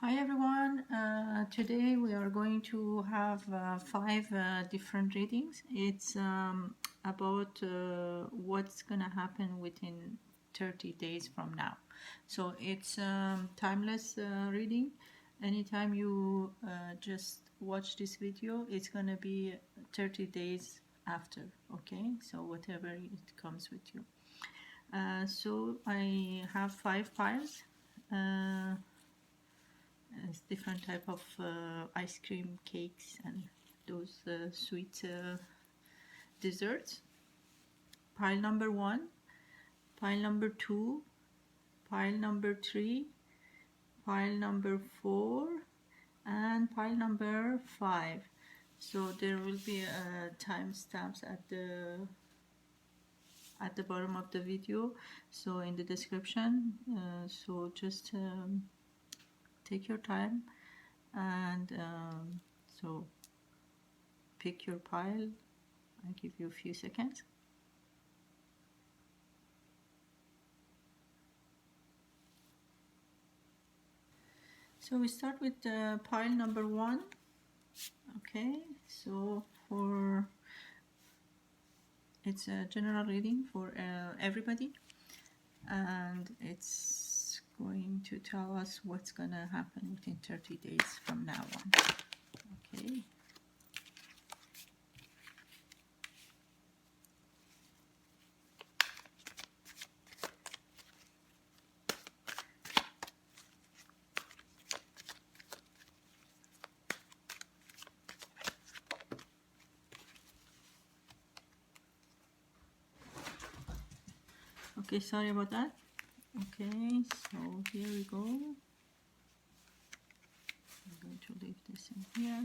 Hi everyone. Today we are going to have five different readings. It's about what's gonna happen within 30 days from now. So it's timeless reading. Anytime you just watch this video, it's gonna be 30 days after. Okay, so whatever it comes with you. So I have five piles. It's different type of ice cream, cakes, and those sweet desserts. Pile number 1, pile number 2, pile number 3, pile number 4, and pile number 5. So there will be timestamps at the bottom of the video, so in the description. So just take your time and so pick your pile. I'll give you a few seconds. So we start with pile number 1. Okay, so it's a general reading for everybody, and it's going to tell us what's gonna happen within 30 days from now on. Okay. Okay, sorry about that. Okay, so here we go. I'm going to leave this in here.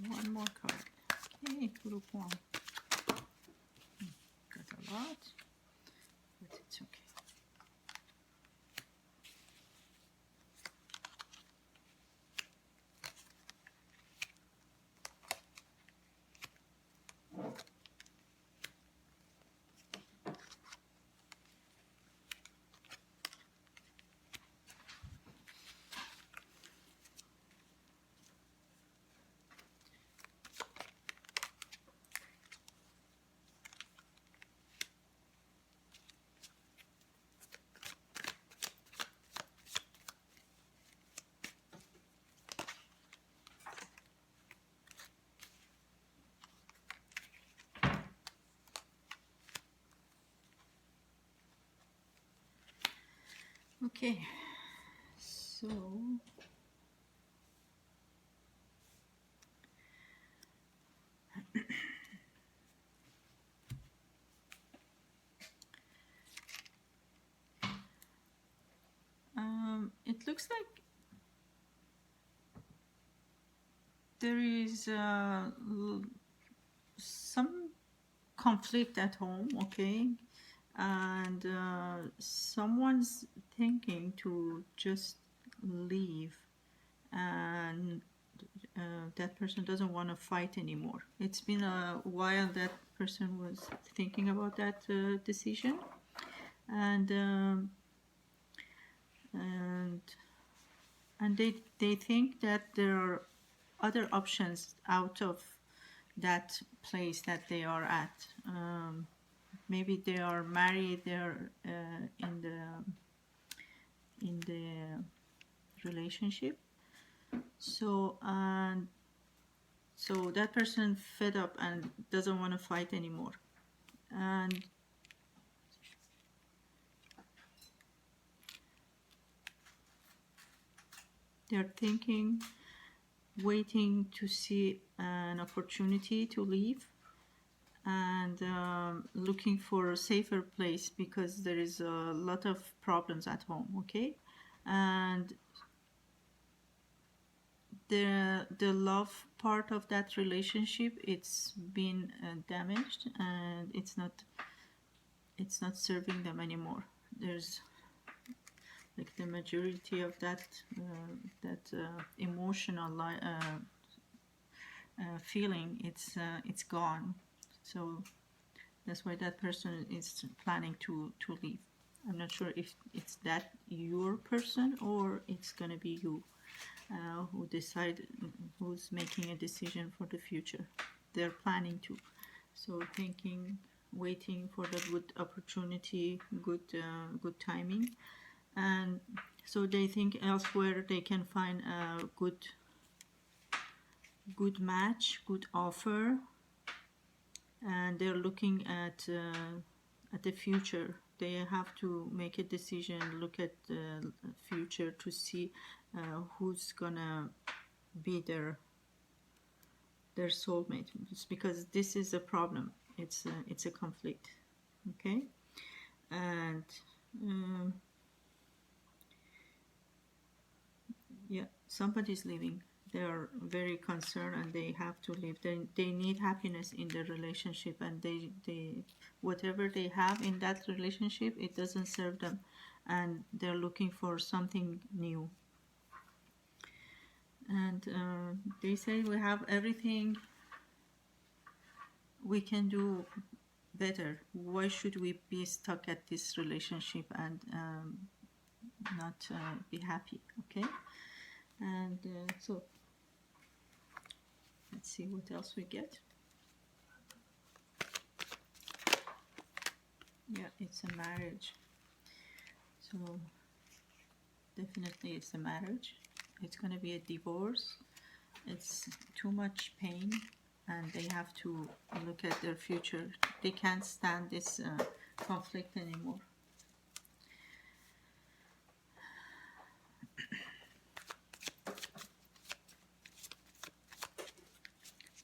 One more card. Okay, group 1. Got a lot, but it's okay. Okay, so it looks like there is some conflict at home, okay, and someone's thinking to just leave, and that person doesn't want to fight anymore. It's been a while that person was thinking about that decision, and they think that there are other options out of that place that they are at. Maybe they are married, they're in the relationship. So, and So that person fed up and doesn't want to fight anymore. And they're thinking, waiting to see an opportunity to leave, and looking for a safer place because there is a lot of problems at home. Okay, and the love part of that relationship, it's been damaged, and it's not serving them anymore. There's like the majority of that emotional feeling, it's gone. So that's why that person is planning to leave. I'm not sure if it's that your person or it's gonna be you who's making a decision for the future. They're planning to. So thinking, waiting for the good opportunity, good timing, and so they think elsewhere they can find a good match, good offer, and they're looking at the future. They have to make a decision, look at the future to see who's gonna be their soulmate. It's because this is a problem. It's a conflict. Okay, and um, yeah, somebody's leaving. They are very concerned and they have to leave. They need happiness in the relationship, and they whatever they have in that relationship, it doesn't serve them, and they're looking for something new. And they say we have everything, we can do better. Why should we be stuck at this relationship and not be happy? Okay, and so let's see what else we get. Yeah, it's a marriage. So definitely it's a marriage. It's going to be a divorce. It's too much pain, and they have to look at their future. They can't stand this conflict anymore.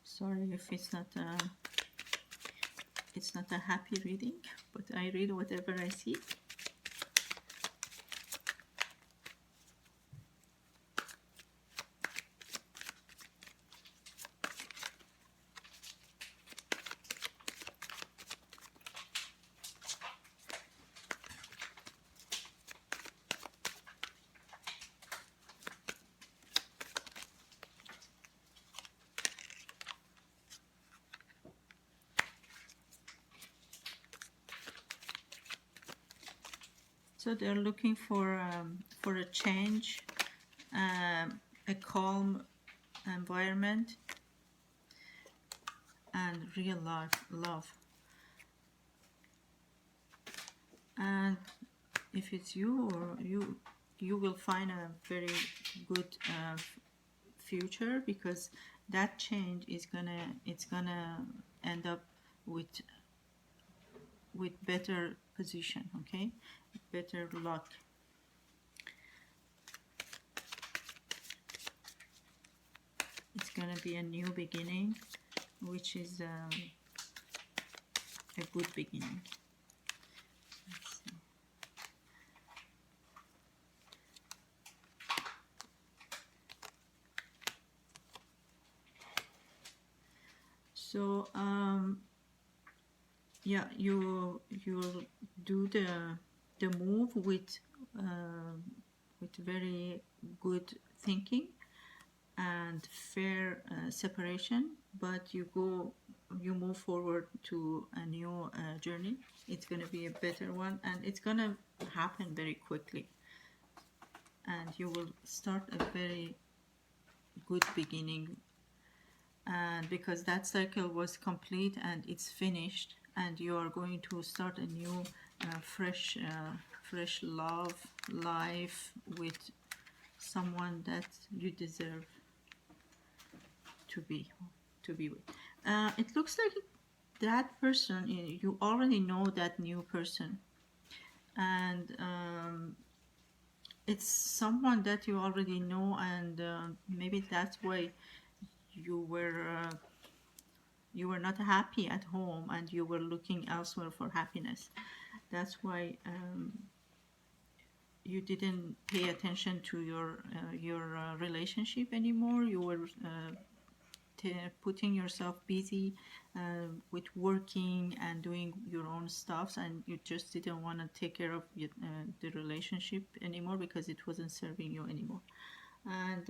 Sorry if it's not a happy reading, but I read whatever I see. So they're looking for a change, a calm environment, and real love. And if it's you, or you will find a very good future, because that change is gonna end up with better position. Okay, better luck. It's gonna be a new beginning, which is a good beginning. Let's see. So yeah, you'll do the move with very good thinking and fair separation, but you move forward to a new journey. It's going to be a better one, and it's going to happen very quickly, and you will start a very good beginning. And because that cycle was complete and it's finished, and you are going to start a new fresh love life with someone that you deserve to be. to be with. It looks like that person, you already know that new person, and it's someone that you already know, and maybe that's why you were uh, you were not happy at home and you were looking elsewhere for happiness. That's why you didn't pay attention to your relationship anymore. You were putting yourself busy with working and doing your own stuffs, and you just didn't want to take care of the relationship anymore because it wasn't serving you anymore. And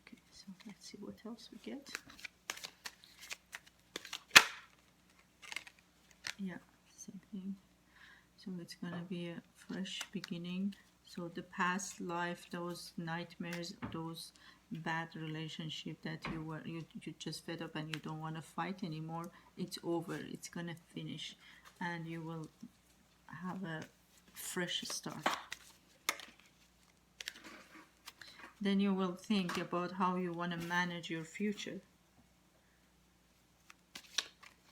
okay, so let's see what else we get. Yeah, same thing. So it's gonna be a fresh beginning. So the past life, those nightmares, those bad relationship that you just fed up and you don't want to fight anymore, it's over. It's gonna finish, and you will have a fresh start. Then you will think about how you want to manage your future.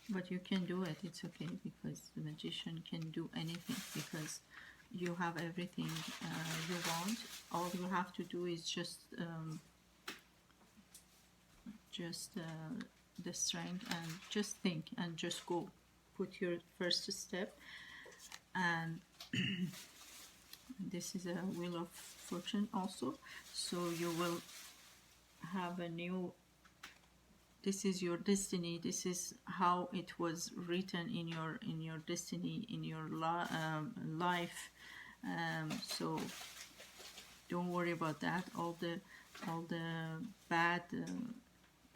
But you can do it. It's okay, because the magician can do anything, because you have everything you want. All you have to do is just the strength, and just think and just go. Put your first step, and this is a wheel of fortune also. So you will have a new. This is your destiny. This is how it was written in your destiny, in your life. So don't worry about that. All the bad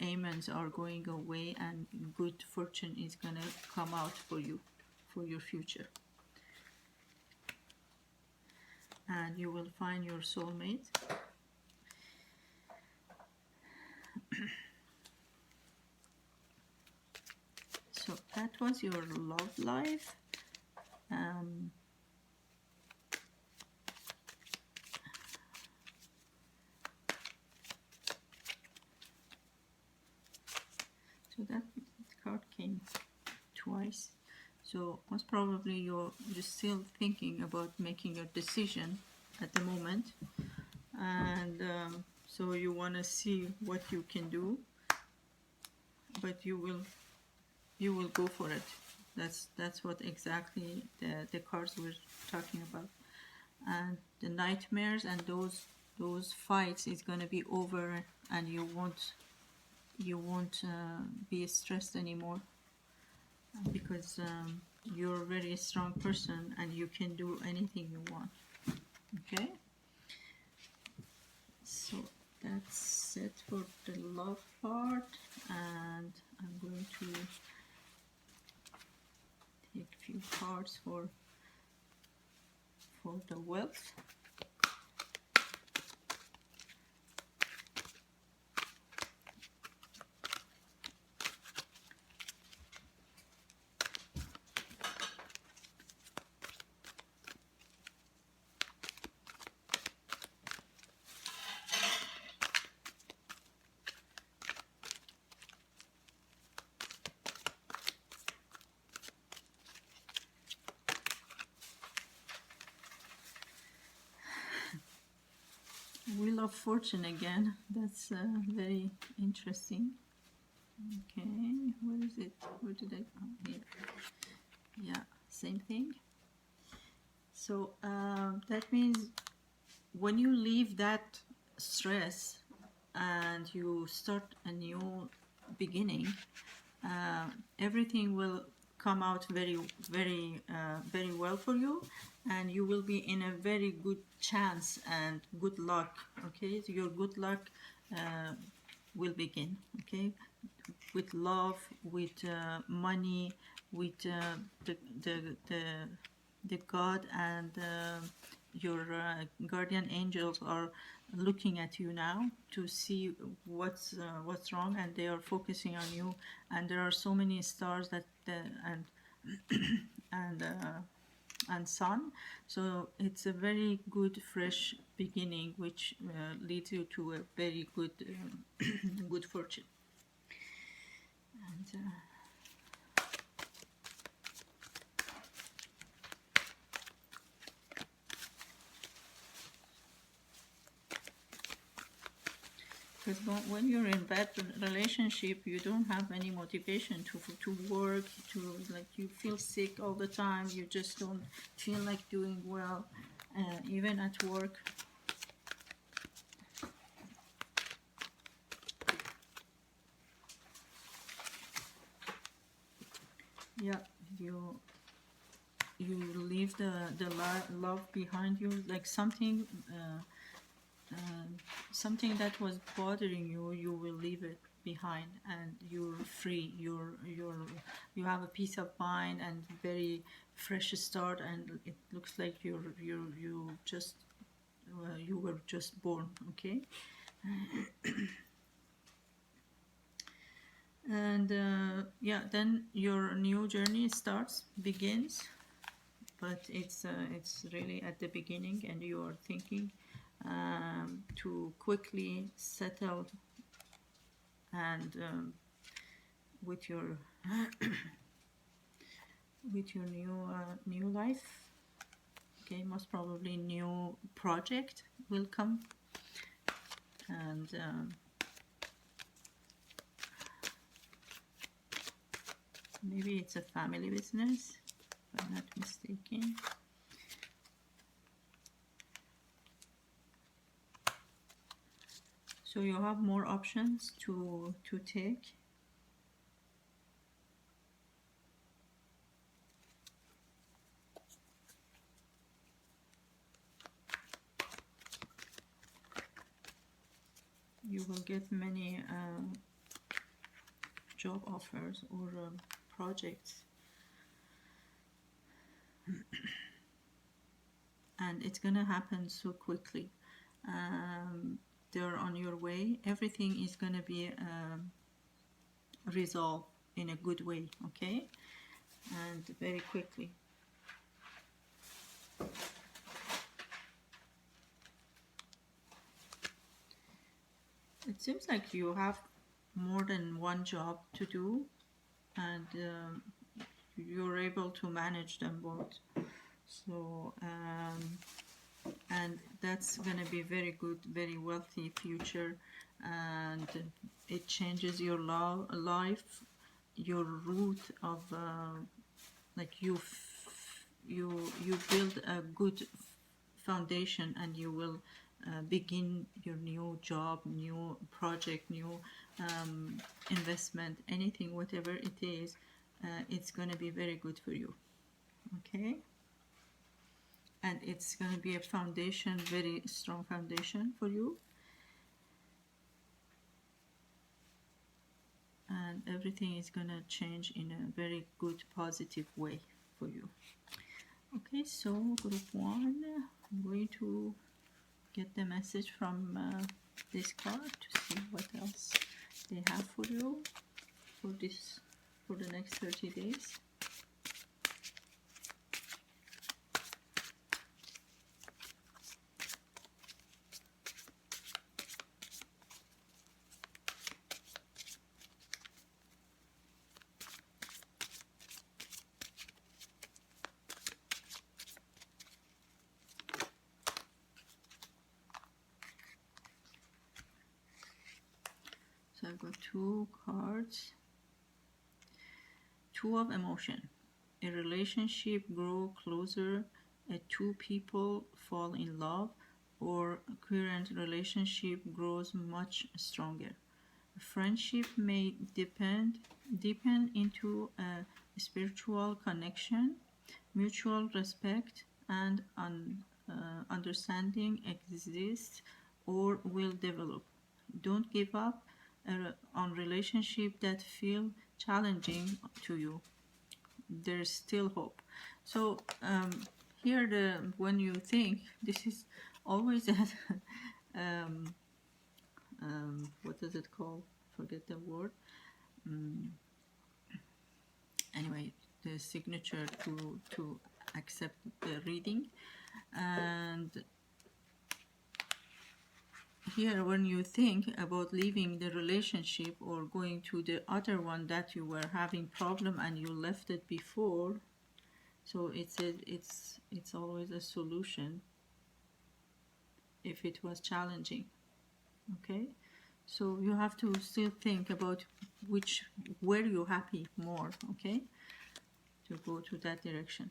amens are going away, and good fortune is gonna come out for you, for your future. And you will find your soulmate. So that was your love life. So that card came twice. So most probably you're still thinking about making your decision at the moment, and so you want to see what you can do, but you will go for it. That's what exactly the cards were talking about. And the nightmares and those fights is gonna be over, and you won't be stressed anymore, because you're a very strong person and you can do anything you want. Okay, so that's it for the love part, and I'm going to take a few cards for the wealth. Wheel of Fortune again. That's very interesting. Okay, where is it? Where did I? Oh, here. Yeah, same thing. So that means when you leave that stress and you start a new beginning, everything will come out very well for you, and you will be in a very good chance and good luck. Okay, so your good luck will begin. Okay, with love, with money, with the God, and your guardian angels are looking at you now to see what's wrong, and they are focusing on you. And there are so many stars that and and sun. So it's a very good fresh beginning, which leads you to a very good good fortune. And because when you're in bad relationship, you don't have any motivation to work, to like you feel sick all the time. You just don't feel like doing well, even at work. Yeah, you you leave the love behind you, like uh, something that was bothering you. You will leave it behind, and you're free. You have a peace of mind and very fresh start, and it looks like you just you were just born. Okay. And yeah, then your new journey begins, but it's really at the beginning, and you are thinking to quickly settle and with your with your new life. Okay, most probably new project will come, and maybe it's a family business, if I'm not mistaken. So you have more options to take. You will get many job offers or projects, and it's gonna happen so quickly. They're on your way. Everything is gonna be resolved in a good way, okay, and very quickly. It seems like you have more than one job to do, and you're able to manage them both. So and that's gonna be very good, very wealthy future, and it changes your life, your root of like you build a good foundation, and you will begin your new job, new project, new investment, anything, whatever it is. It's going to be very good for you. Okay, and it's going to be a foundation, very strong foundation for you, and everything is going to change in a very good, positive way for you. Okay, so group one, I'm going to get the message from this card to see what else they have for you for the next 30 days. So I've got two cards. Two of emotion. A relationship grow closer, two people fall in love, or a current relationship grows much stronger. A friendship may deepen into a spiritual connection. Mutual respect and understanding exist or will develop. Don't give up on relationships that feel challenging to you. There's still hope. So here, when you think this is always at what is it called? Forget the word. Anyway, the signature to accept the reading. And here, when you think about leaving the relationship or going to the other one that you were having problem and you left it before, so it's always a solution if it was challenging. Okay, so you have to still think about where you're happy more. Okay, to go to that direction.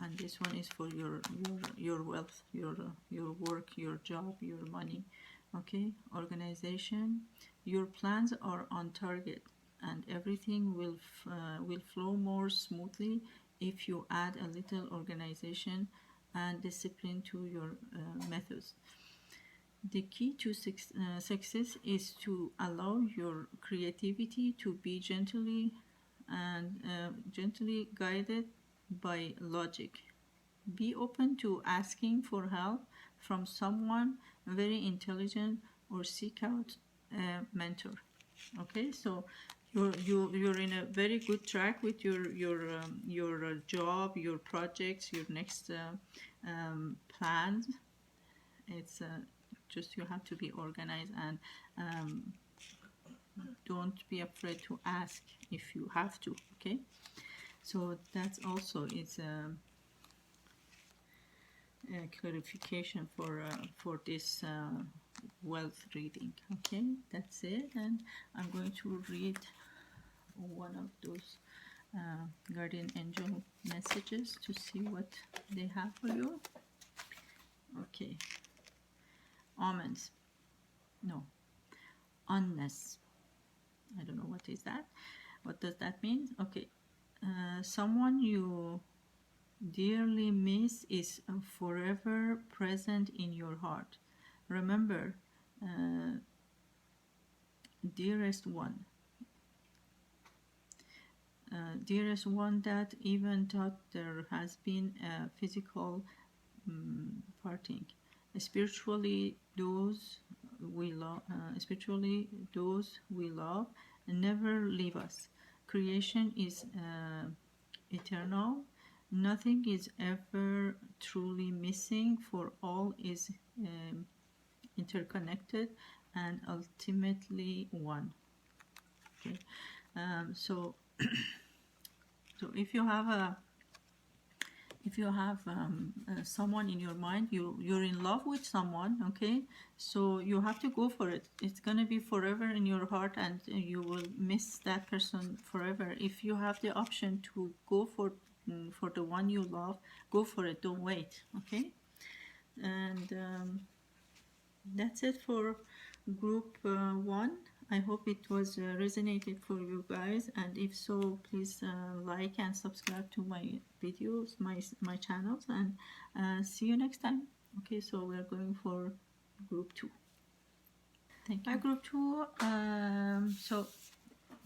And this one is for your wealth, your work, your job, your money. Okay, organization. Your plans are on target, and everything will flow more smoothly if you add a little organization and discipline to your methods. The key to success is to allow your creativity to be gently guided by logic. Be open to asking for help from someone very intelligent or seek out a mentor. Okay, so you're in a very good track with your job, your projects, your next plans. It's just you have to be organized and don't be afraid to ask if you have to. Okay, so that's also is a clarification for this wealth reading. Okay, that's it, and I'm going to read one of those guardian angel messages to see what they have for you. Okay, almonds. No, honest. I don't know what is that. What does that mean? Okay, someone you dearly miss is forever present in your heart. Remember, dearest one, that even thought there has been a physical parting. Spiritually, those we love, never leave us. Creation is eternal. Nothing is ever truly missing, for all is interconnected and ultimately one. Okay, so so if you have someone in your mind, you're in love with someone, okay, so you have to go for it. It's going to be forever in your heart, and you will miss that person forever. If you have the option to go for the one you love, go for it, don't wait. Okay, and that's it for group 1. I hope it was resonated for you guys, and if so, please like and subscribe to my videos, my channels, and see you next time. Okay, so we're going for group 2. Thank you. By group 2, so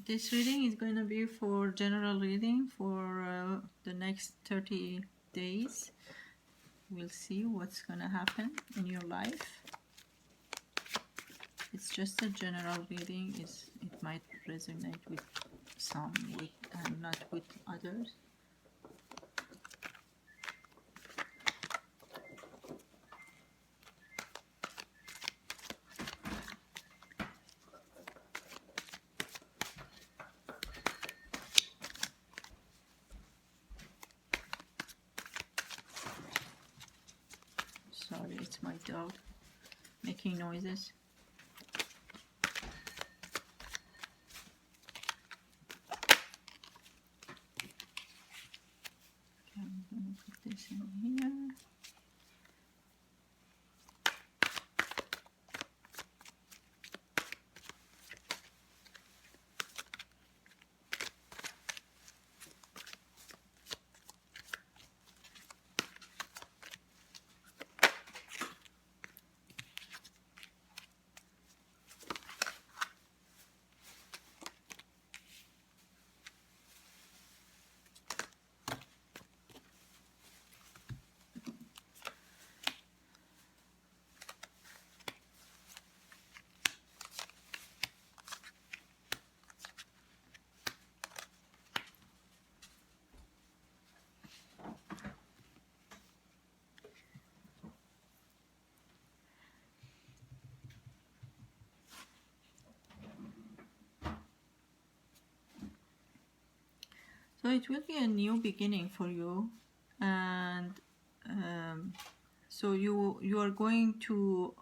this reading is going to be for general reading for the next 30 days. We'll see what's going to happen in your life. It's just a general reading. It might resonate with some, and not with others. Sorry, it's my dog making noises. I'm going to put this in here. So it will be a new beginning for you, and um, so you are going to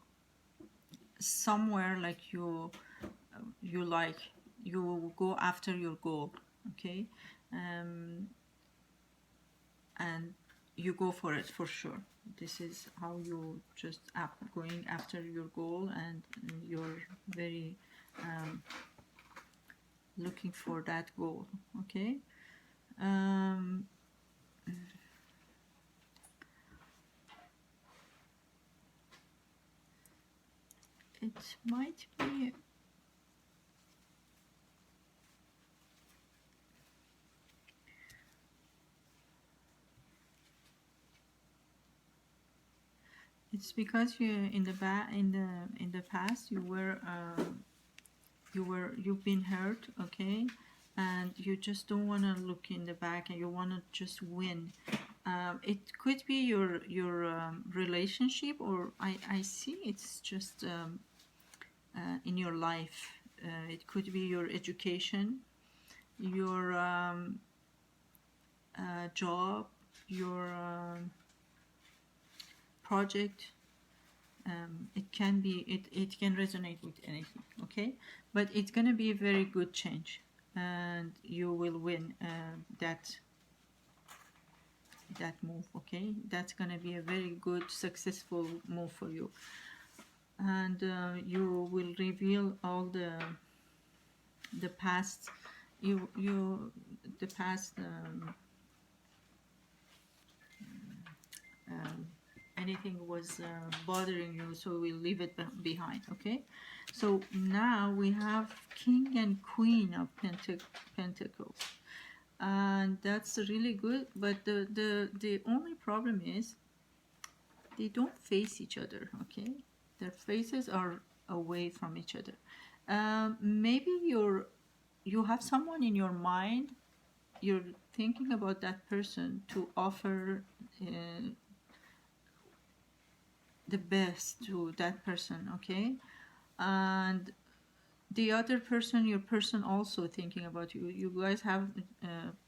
somewhere like you like, you go after your goal, okay, um, and you go for it for sure. This is how you just going after your goal, and you're very looking for that goal, okay. um, it might be, it's because you in the in the past you've been hurt, okay, and you just don't want to look in the back, and you want to just win. It could be your relationship, or I see it's just in your life. It could be your education, your job, your project. It can be, it can resonate with anything, okay, but it's going to be a very good change, and you will win that move, okay. That's going to be a very good successful move for you, and you will reveal all the past, you the past um, anything was bothering you, so we'll leave it behind, okay. So now we have king and queen of pentacles, and that's really good, but the only problem is they don't face each other, okay. Their faces are away from each other. Maybe you have someone in your mind, you're thinking about that person to offer the best to that person, okay, and the other person, your person, also thinking about you. You guys have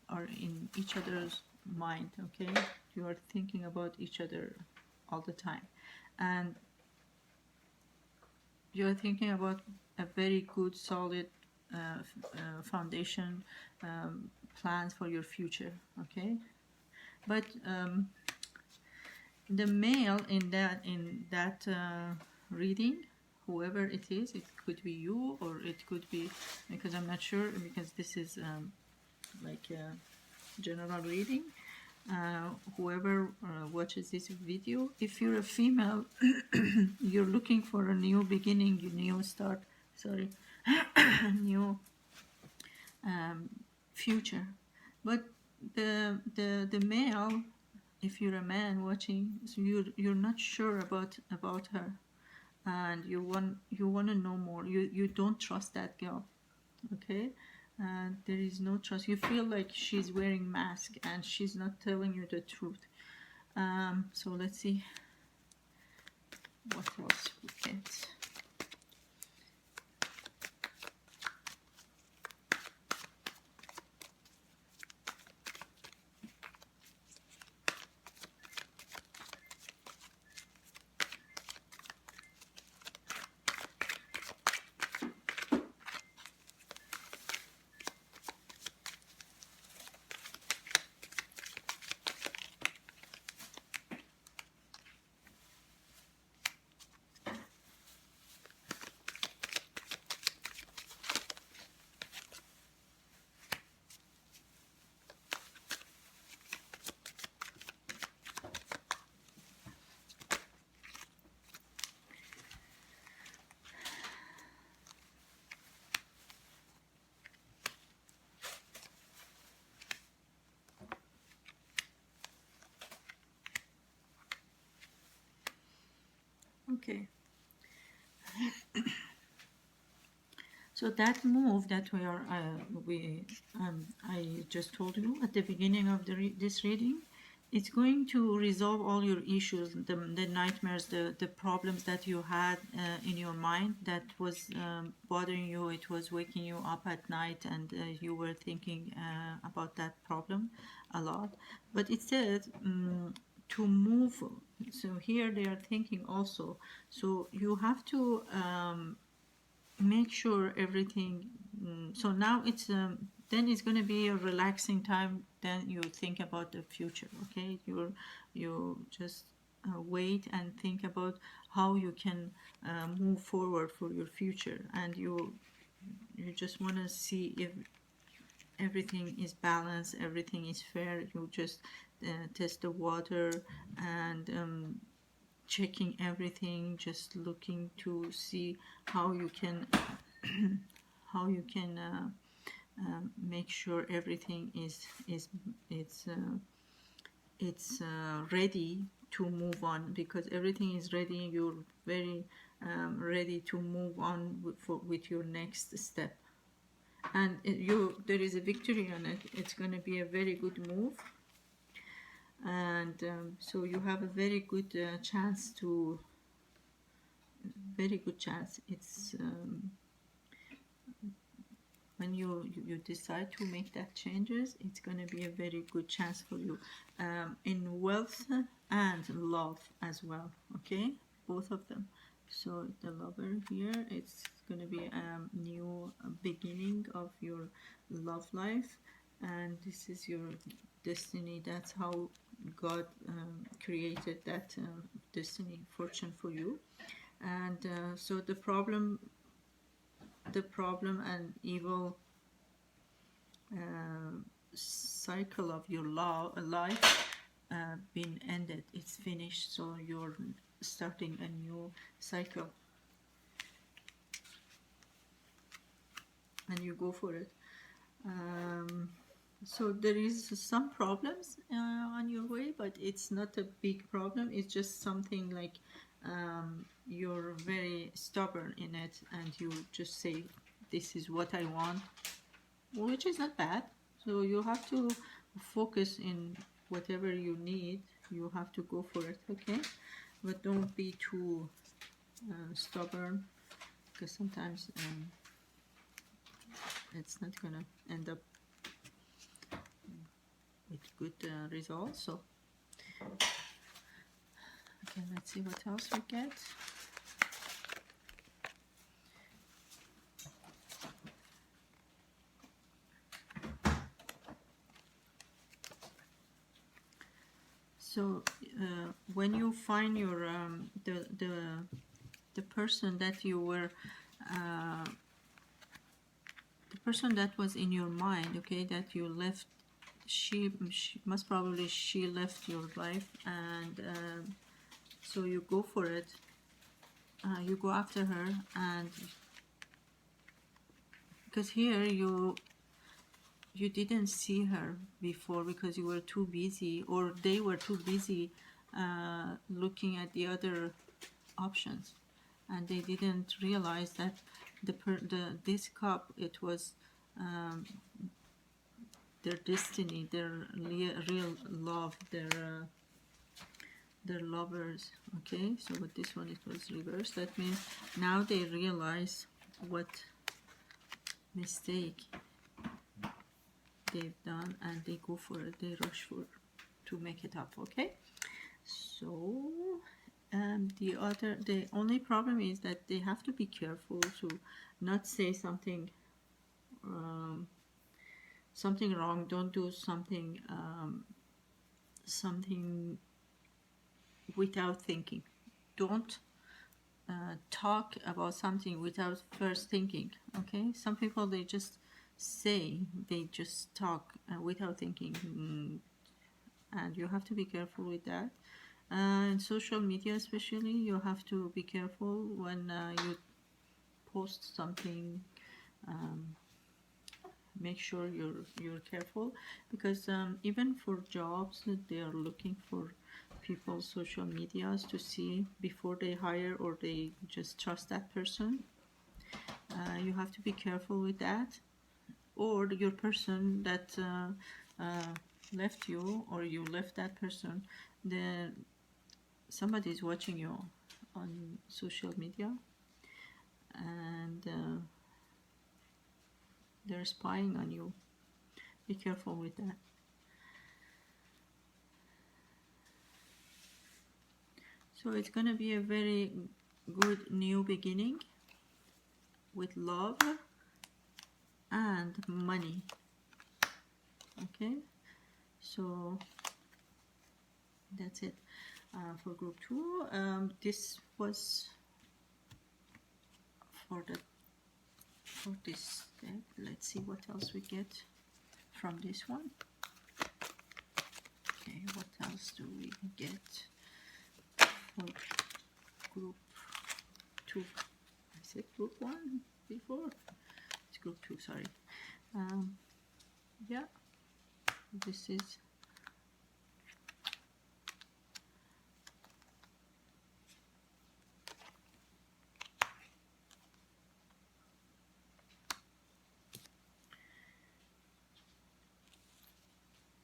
are in each other's mind, okay. You are thinking about each other all the time, and you are thinking about a very good solid foundation, plans for your future, okay. But the male in that reading, whoever it is, it could be you, or it could be, because I'm not sure, because this is like a general reading. Whoever watches this video, if you're a female, you're looking for a new beginning, a new start, sorry, new future. But the male, if you're a man watching, so you're not sure about her, and you want to know more. You don't trust that girl, okay. And there is no trust. You feel like she's wearing mask and she's not telling you the truth. So let's see what else we get. Okay. So that move that I just told you at the beginning of this reading, it's going to resolve all your issues, the nightmares, the problems that you had in your mind that was bothering you. It was waking you up at night, and you were thinking about that problem a lot. But it said to move. So here they are thinking also. So you have to make sure everything. So now it's then it's going to be a relaxing time. Then you think about the future. Okay, you just wait and think about how you can move forward for your future, and you just want to see if everything is balanced, everything is fair. You just test the water and checking everything, just looking to see how you can make sure everything it's ready to move on, because everything is ready. You're very ready to move on with your next step, and there is a victory on it. It's going to be a very good move, and so you have a very good chance to very good chance. It's when you decide to make that changes, it's going to be a very good chance for you in wealth and love as well. Okay, both of them. So the lover here, it's going to be a new beginning of your love life, and this is your destiny. That's how God created that destiny fortune for you. And so the problem and evil cycle of your life been ended. It's finished. So you're starting a new cycle, and you go for it. So there is some problems on your way, but it's not a big problem. It's just something like you're very stubborn in it, and you just say, this is what I want, which is not bad. So you have to focus in whatever you need. You have to go for it, okay? But don't be too stubborn, because sometimes it's not gonna end up with good results. So okay, let's see what else we get. So when you find your the person that you were the person that was in your mind, okay, that you left, she most probably she left your life, and so you go for it. You go after her, and because here you didn't see her before because you were too busy, or they were too busy looking at the other options, and they didn't realize that this cup, it was their destiny, their real love, their lovers. Okay, so with this one it was reversed. That means now they realize what mistake they've done, and they go for it. They rush for to make it up. Okay, so the only problem is that they have to be careful to not say something something wrong. Don't do something something without thinking. Don't talk about something without first thinking. Okay, some people, they just talk without thinking, and you have to be careful with that. In social media especially, you have to be careful when you post something. Make sure you're careful, because even for jobs, they are looking for people's social medias to see before they hire, or they just trust that person. You have to be careful with that, or your person that left you or you left that person, then somebody is watching you on social media, and they're spying on you. Be careful with that. So it's going to be a very good new beginning with love and money. Okay, so that's it for group 2. This was for this step. Let's see what else we get from this one. Okay, what else do we get for group 2? I said group 1 before. It's group 2, sorry. Yeah, this is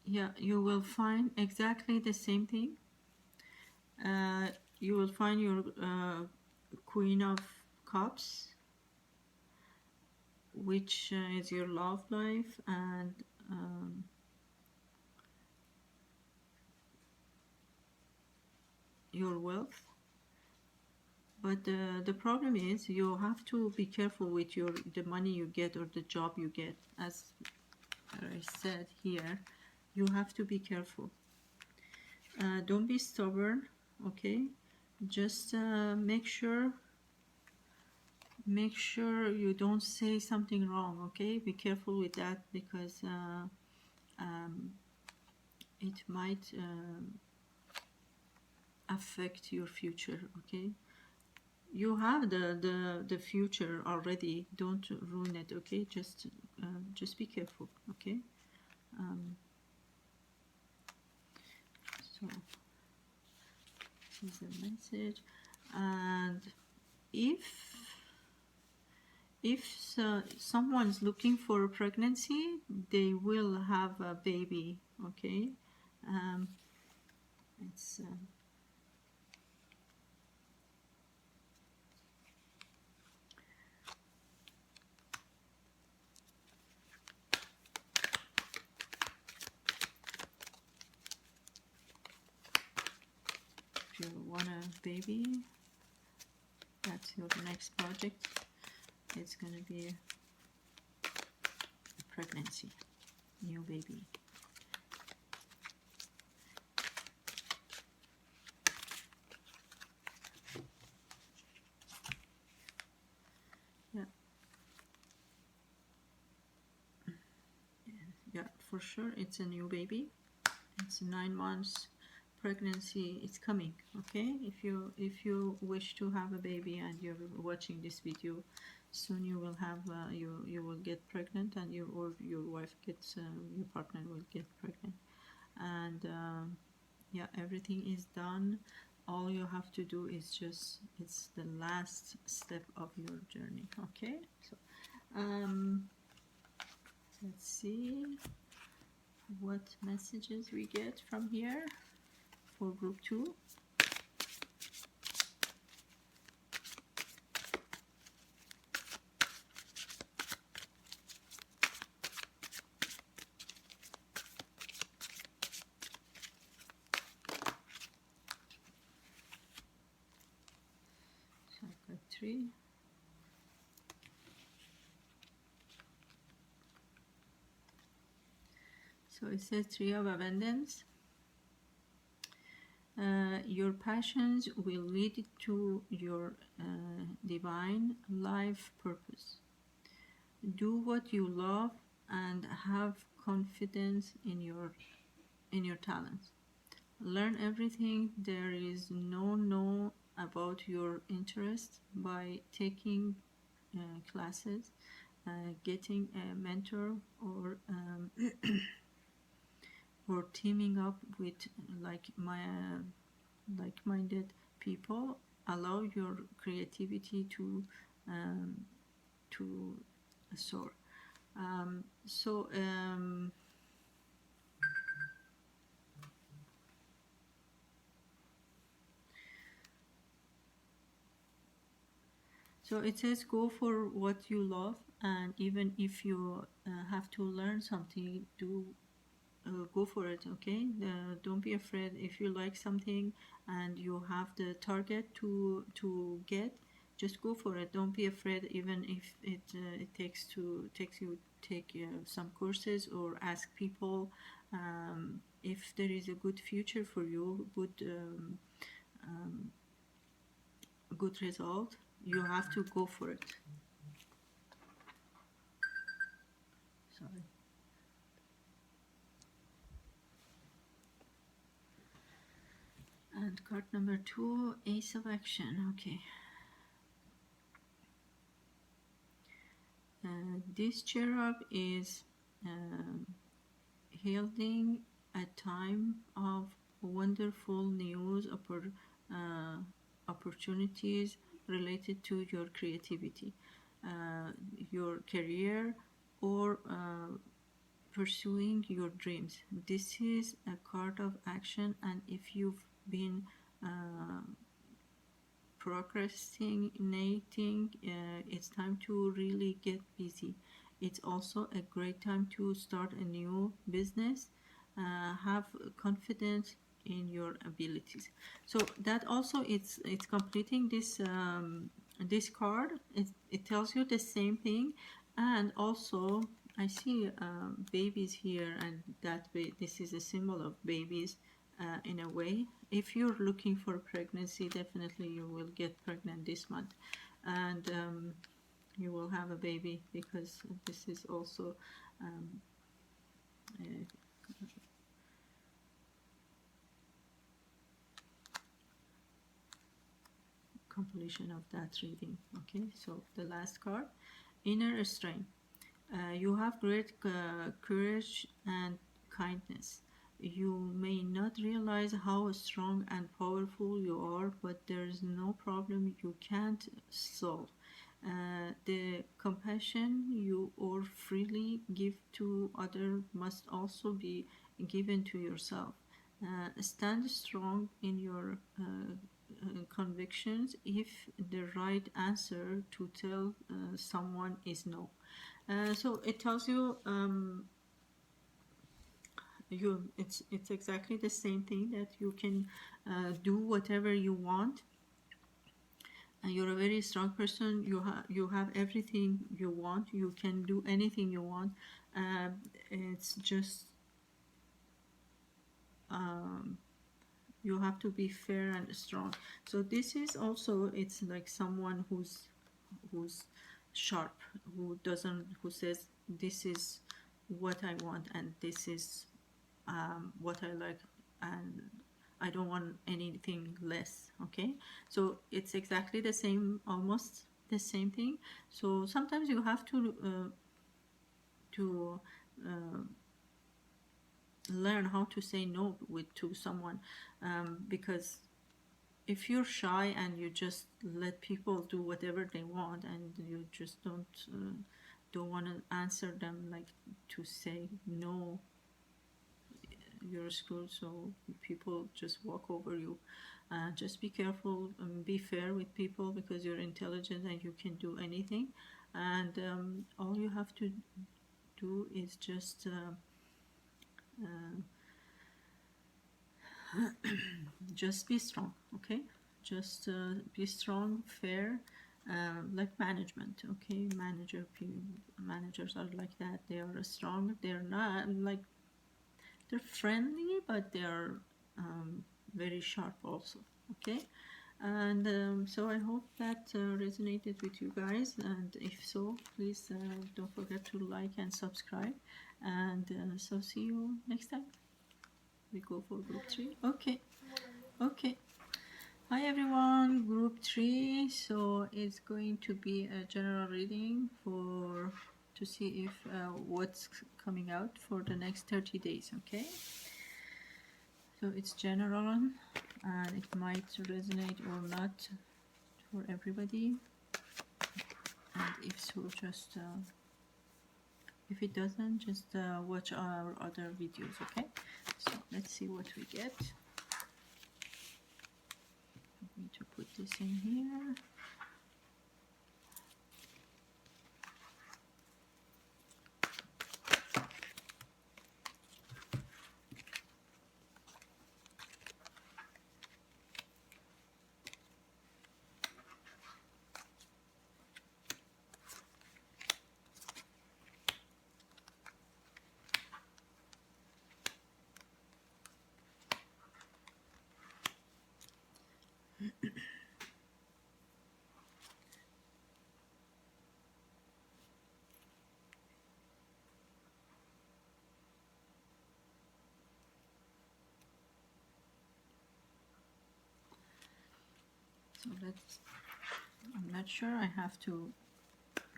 yeah, you will find exactly the same thing. You will find your Queen of Cups, which is your love life, and your wealth. But the problem is you have to be careful with the money you get or the job you get. As I said here, you have to be careful. Don't be stubborn, okay? Just make sure you don't say something wrong, okay? Be careful with that, because it might affect your future, okay? You have the future already. Don't ruin it, okay? Just be careful, okay? So this is a message. And if someone's looking for a pregnancy, they will have a baby, okay? It's if you want a baby, that's your next project. It's gonna be a pregnancy, new baby. Yeah, for sure, it's a new baby. It's 9 months pregnancy. It's coming, okay? If you wish to have a baby and you're watching this video, soon you will have you will get pregnant, and your wife gets your partner will get pregnant, and yeah, everything is done. All you have to do is it's the last step of your journey, okay? So let's see what messages we get from here for group 2. So I've got 3. So it says 3 of abundance. Your passions will lead to your divine life purpose. Do what you love and have confidence in your talents. Learn everything there is no about your interest by taking classes, getting a mentor, or or teaming up with like-minded people. Allow your creativity to soar. So So it says go for what you love, and even if you have to learn something, do go for it. Okay, don't be afraid. If you like something and you have the target to get, just go for it. Don't be afraid, even if it takes you take some courses or ask people. If there is a good future for you, good result, you have to go for it. Sorry. And card number 2, Ace of Action. Okay. This cherub is heralding a time of wonderful news uh, opportunities related to your creativity, uh, your career, or pursuing your dreams. This is a card of action, and if you've been uh, procrastinating, it's time to really get busy. It's also a great time to start a new business. Have confidence in your abilities. So that also it's completing this card. It tells you the same thing, and also I see babies here, and this is a symbol of babies in a way. If you're looking for pregnancy, definitely you will get pregnant this month, and you will have a baby, because this is also um, a completion of that reading. Okay, so the last card, inner strength. You have great courage and kindness. You may not realize how strong and powerful you are, but there's no problem you can't solve. The compassion you or freely give to others must also be given to yourself. Stand strong in your convictions if the right answer to tell someone is no. So it tells you it's exactly the same thing, that you can do whatever you want. You're a very strong person. You have everything you want. You can do anything you want. It's just um, you have to be fair and strong. So this is also, it's like someone who's sharp, who says this is what I want, and this is what I like, and I don't want anything less. Okay, so it's exactly the same, almost the same thing. So sometimes you have to uh, learn how to say no to someone, because if you're shy and you just let people do whatever they want, and you just don't want to answer them, like to say no, you're screwed, so people just walk over you. Just be careful and be fair with people, because you're intelligent and you can do anything, and all you have to do is uh, just be strong. Okay, just be strong, fair, like management. Okay, managers are like that. They are strong. They're not like, they're friendly, but they're very sharp also. Okay, and so I hope that resonated with you guys, and if so, please don't forget to like and subscribe, and so see you next time. We go for group 3. Okay. Hi everyone, group 3. So it's going to be a general reading to see if what's coming out for the next 30 days. Okay, so it's general, and it might resonate or not for everybody, and if so, just if it doesn't, just watch our other videos. Okay, so let's see what we get. I'm going to put this in here. So let's, I'm not sure, I have to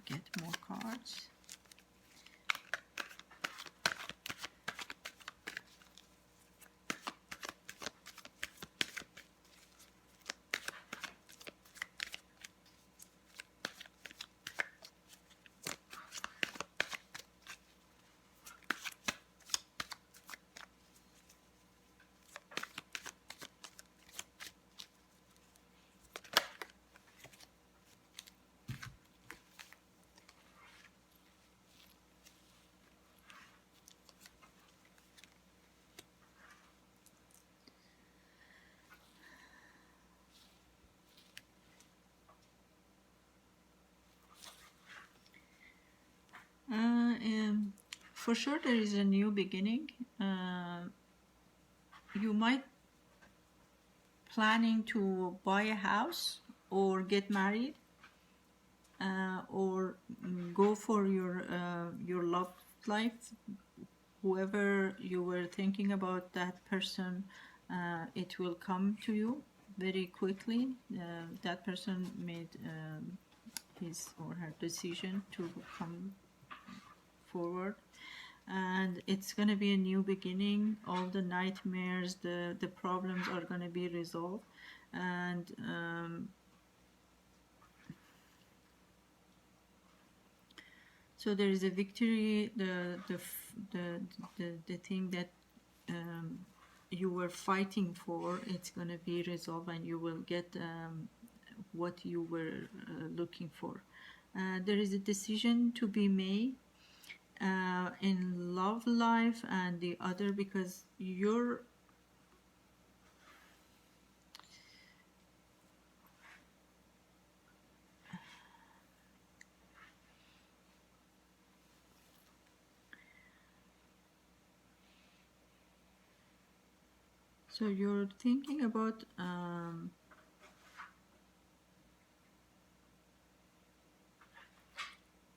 get more cards. For sure, there is a new beginning. You might planning to buy a house or get married, or go for your love life. Whoever you were thinking about, that person, it will come to you very quickly. That person made his or her decision to come forward, and it's going to be a new beginning. All the nightmares, the problems are going to be resolved, and so there is a victory. The thing that you were fighting for, it's going to be resolved, and you will get what you were looking for. There is a decision to be made in love life and the other, because you're so you're thinking about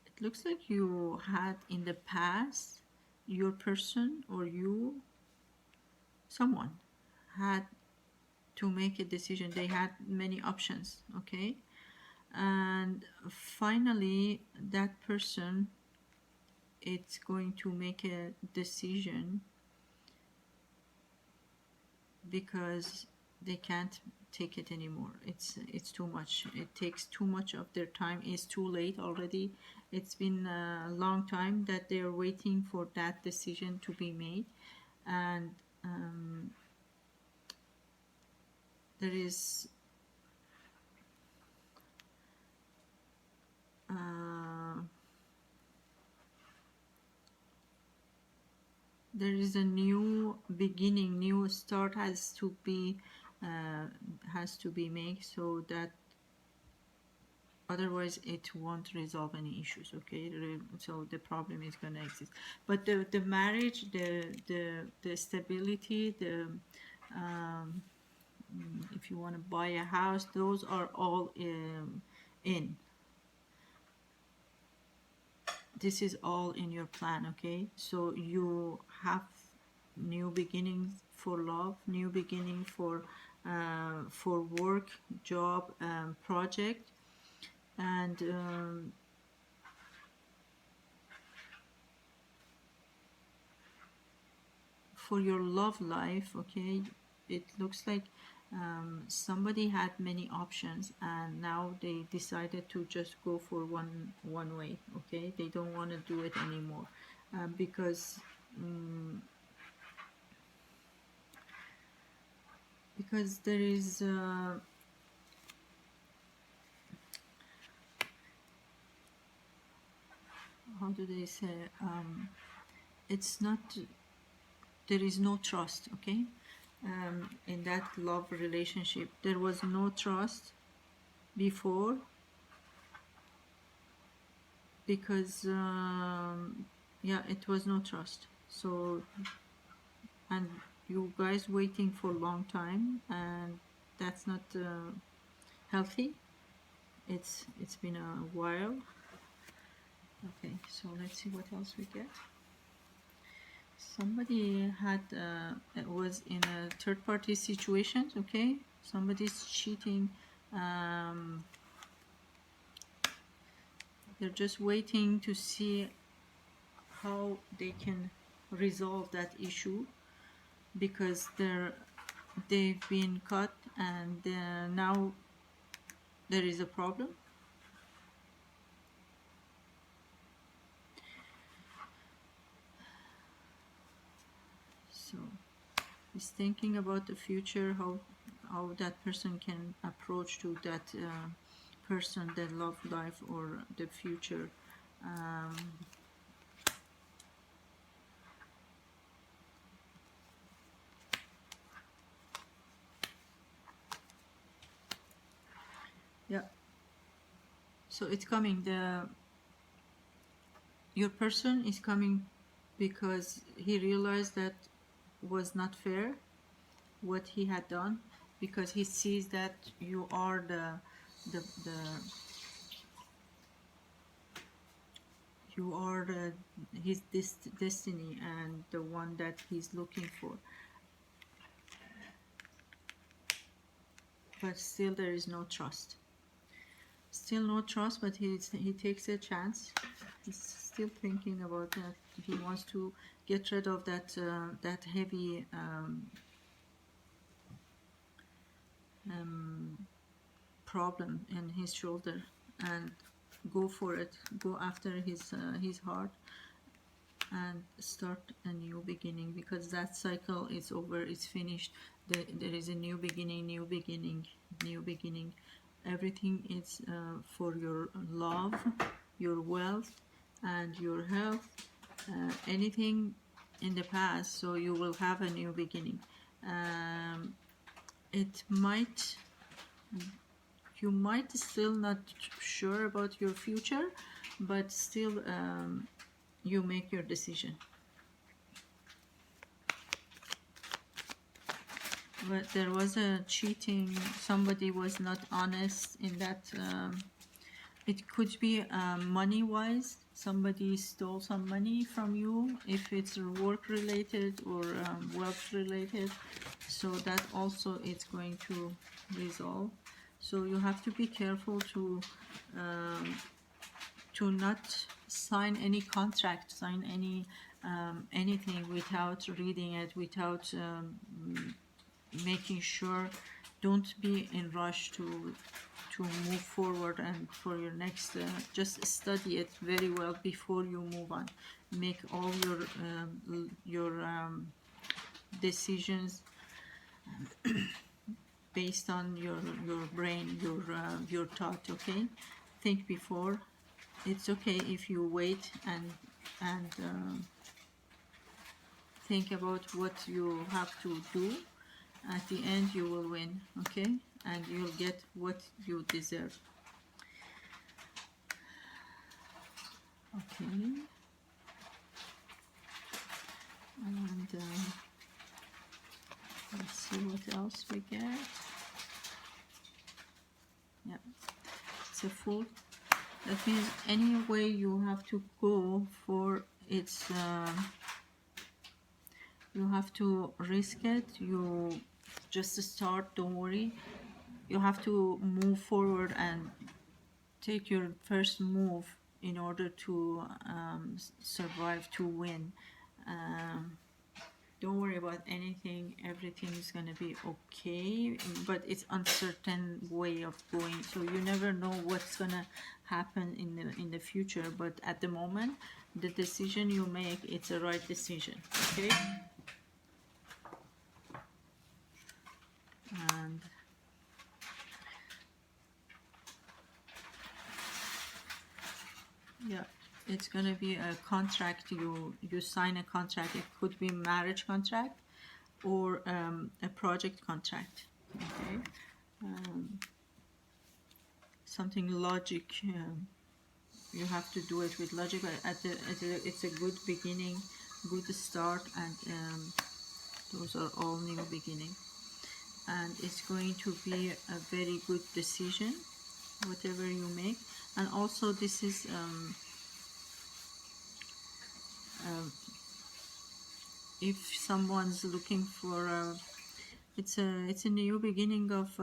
it looks like you had in the past, your person or you, someone had to make a decision. They had many options, okay? And finally, that person, it's going to make a decision because they can't take it anymore. It's too much. It takes too much of their time. It's too late already. It's been a long time that they are waiting for that decision to be made, and there is there is a new beginning, new start has to be made, so that otherwise it won't resolve any issues, okay? So the problem is going to exist, but the marriage, the stability, the if you want to buy a house, those are all in this is all in your plan, okay? So you have new beginnings for love, new beginning for work, job, project, and for your love life, okay? It looks like somebody had many options, and now they decided to just go for one way, okay? They don't want to do it anymore, because there is how do they say, it's not, there is no trust, okay? In that love relationship there was no trust before, because yeah, it was no trust. So, and you guys waiting for a long time, and that's not healthy. It's been a while. Okay, so let's see what else we get. Somebody had was in a third party situation. Okay, somebody's cheating. They're just waiting to see how they can resolve that issue, because they've been caught, and now there is a problem. So he's thinking about the future, how that person can approach to that person, their love life or the future. Yeah. So it's coming. Your person is coming because he realized that was not fair what he had done, because he sees that you are his destiny and the one that he's looking for. But still there is no trust. Still no trust, but he takes a chance. He's still thinking about that. He wants to get rid of that heavy problem in his shoulder and go for it. Go after his heart and start a new beginning, because that cycle is over. It's finished. There is a new beginning, new beginning, new beginning. Everything is for your love, your wealth, and your health. Anything in the past, so you will have a new beginning. It might, you might still not sure about your future, but still you make your decision. But there was a cheating. Somebody was not honest in that. It could be money wise. Somebody stole some money from you, if it's work related or wealth related. So that also is going to resolve. So you have to be careful to not sign any contract, sign any anything without reading it, without making sure. Don't be in rush to move forward, and for your next just study it very well before you move on. Make all your decisions based on your brain, your thought. Okay, think before. It's okay if you wait and think about what you have to do. At the end you will win. Okay, and you'll get what you deserve. Okay, and let's see what else we get. Yeah, it's a full. That means any way you have to go for it's you have to risk it. You just start, don't worry. You have to move forward and take your first move in order to survive, to win. Don't worry about anything. Everything is going to be okay, but it's uncertain way of going, so you never know what's going to happen in the future. But at the moment, the decision you make, it's a right decision. Okay, and yeah, it's going to be a contract. You sign a contract. It could be marriage contract or a project contract. Okay, something logic. You have to do it with logic. But it's a good beginning, good start, and those are all new beginning. and it's going to be a very good decision, whatever you make. And also this is if someone's looking for it's a new beginning of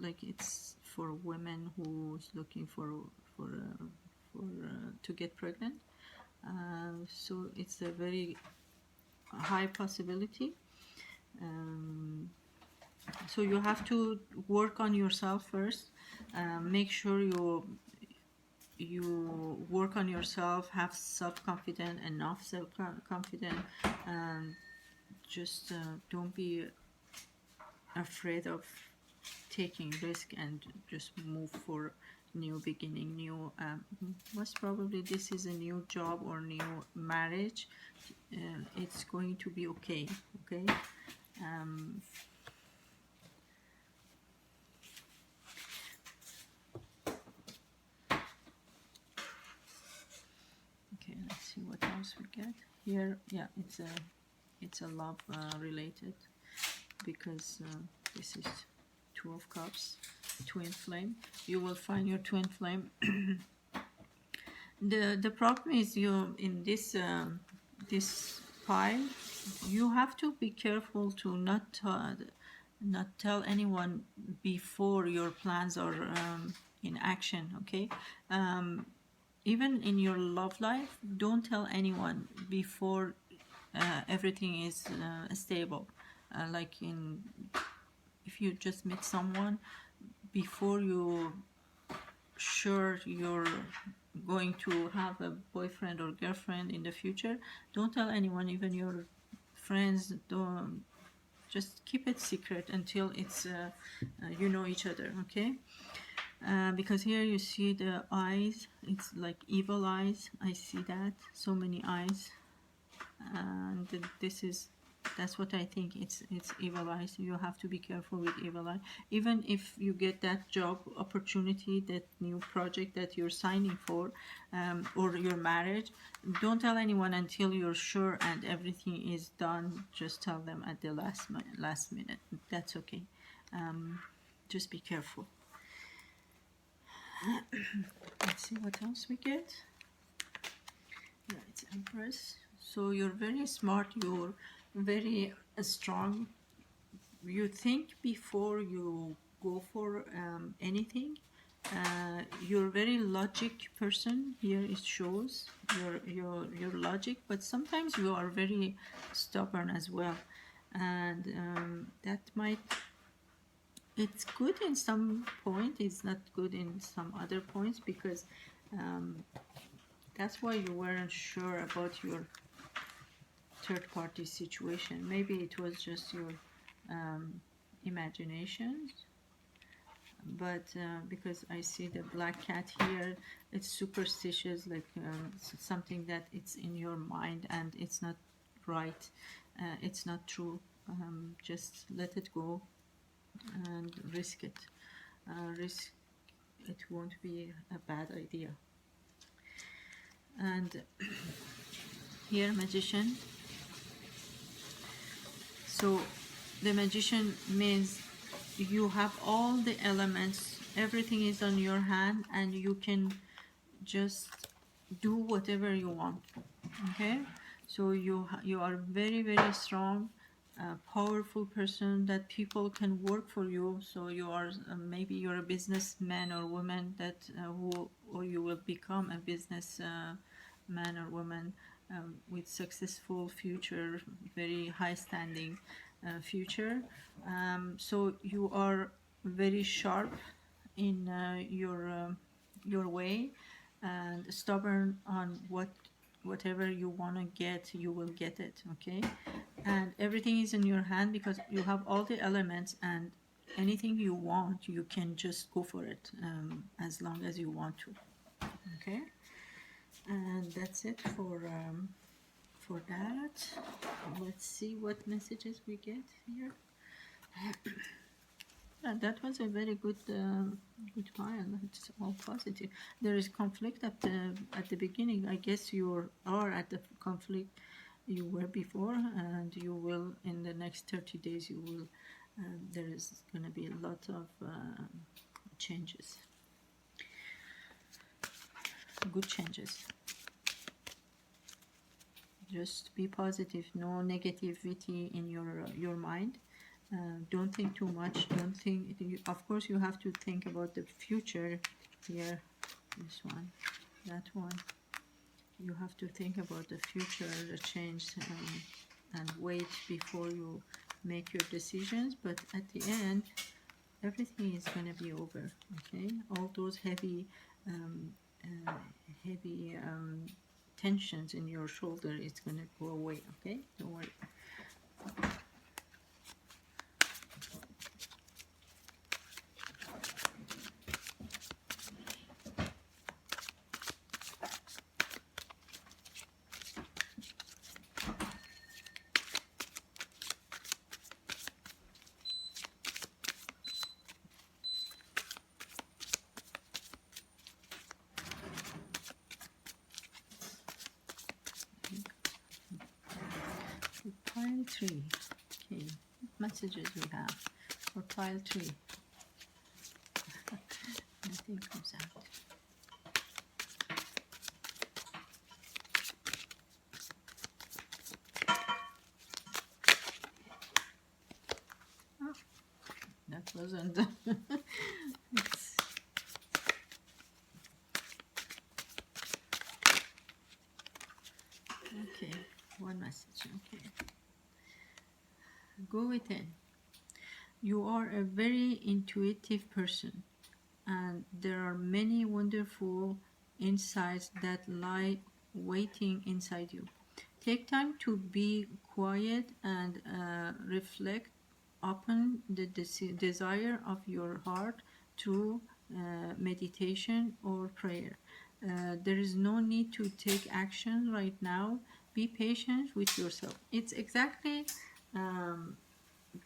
like it's for women who's looking for to get pregnant. So it's a very high possibility. So you have to work on yourself first. Make sure you work on yourself, have self-confidence, enough self-confidence, and just don't be afraid of taking risk, and just move for new beginning, new most probably this is a new job or new marriage. It's going to be okay. um, okay, let's see what else we get here. Yeah, it's a love related, because this is Two of Cups, twin flame. You will find your twin flame. The problem is, you in this pile, you have to be careful to not tell anyone before your plans are in action. Okay, even in your love life, don't tell anyone before everything is stable. Like if you just meet someone, before you sure you're going to have a boyfriend or girlfriend in the future, don't tell anyone, even your friends. Don't, just keep it secret until it's you know each other. Okay, because here you see the eyes, it's like evil eyes. I see that, so many eyes, and that's what I think. It's evil eyes. You have to be careful with evil eye. Even if you get that job opportunity, that new project that you're signing for, or your marriage, don't tell anyone until you're sure and everything is done. Just tell them at the last minute. That's okay. Just be careful. Let's see what else we get. Yeah, it's Empress. So you're very smart, you're very strong. You think before you go for anything. You're a very logic person. Here it shows your logic, but sometimes you are very stubborn as well, and that might. It's good in some point. It's not good in some other points, because that's why you weren't sure about your third party situation. Maybe it was just your imagination, but because I see the black cat here, it's superstitious, like something that it's in your mind and it's not right, it's not true. Just let it go and risk it. Risk it won't be a bad idea. And here, Magician. So the Magician means you have all the elements, everything is on your hand, and you can just do whatever you want. Okay, so you are very, very strong, powerful person that people can work for you. So you are maybe you're a businessman or woman that or you will become a business man or woman with successful future, very high standing future. So you are very sharp in your way, and stubborn on whatever you want to get, you will get it. Okay, and everything is in your hand because you have all the elements, and anything you want, you can just go for it, as long as you want to. Okay, and that's it for that. Let's see what messages we get here. Yeah, that was a very good pile. It's all positive. There is conflict at the beginning. I guess you are at the conflict you were before, and you will in the next 30 days. You will There is going to be a lot of changes, good changes. Just be positive, no negativity in your mind. Don't think too much. Don't think. Of course, you have to think about the future. Here, this one, that one. You have to think about the future, the change, and wait before you make your decisions. But at the end, everything is going to be over. Okay, all those heavy, uh, heavy tensions in your shoulder, it's going to go away. Okay, don't worry. 3. Okay, messages we have for pile 3. Nothing comes out. Oh, that wasn't. Okay, one message. Okay, go within. You are a very intuitive person, and there are many wonderful insights that lie waiting inside you. Take time to be quiet and reflect upon the desire of your heart through meditation or prayer. There is no need to take action right now. Be patient with yourself. It's exactly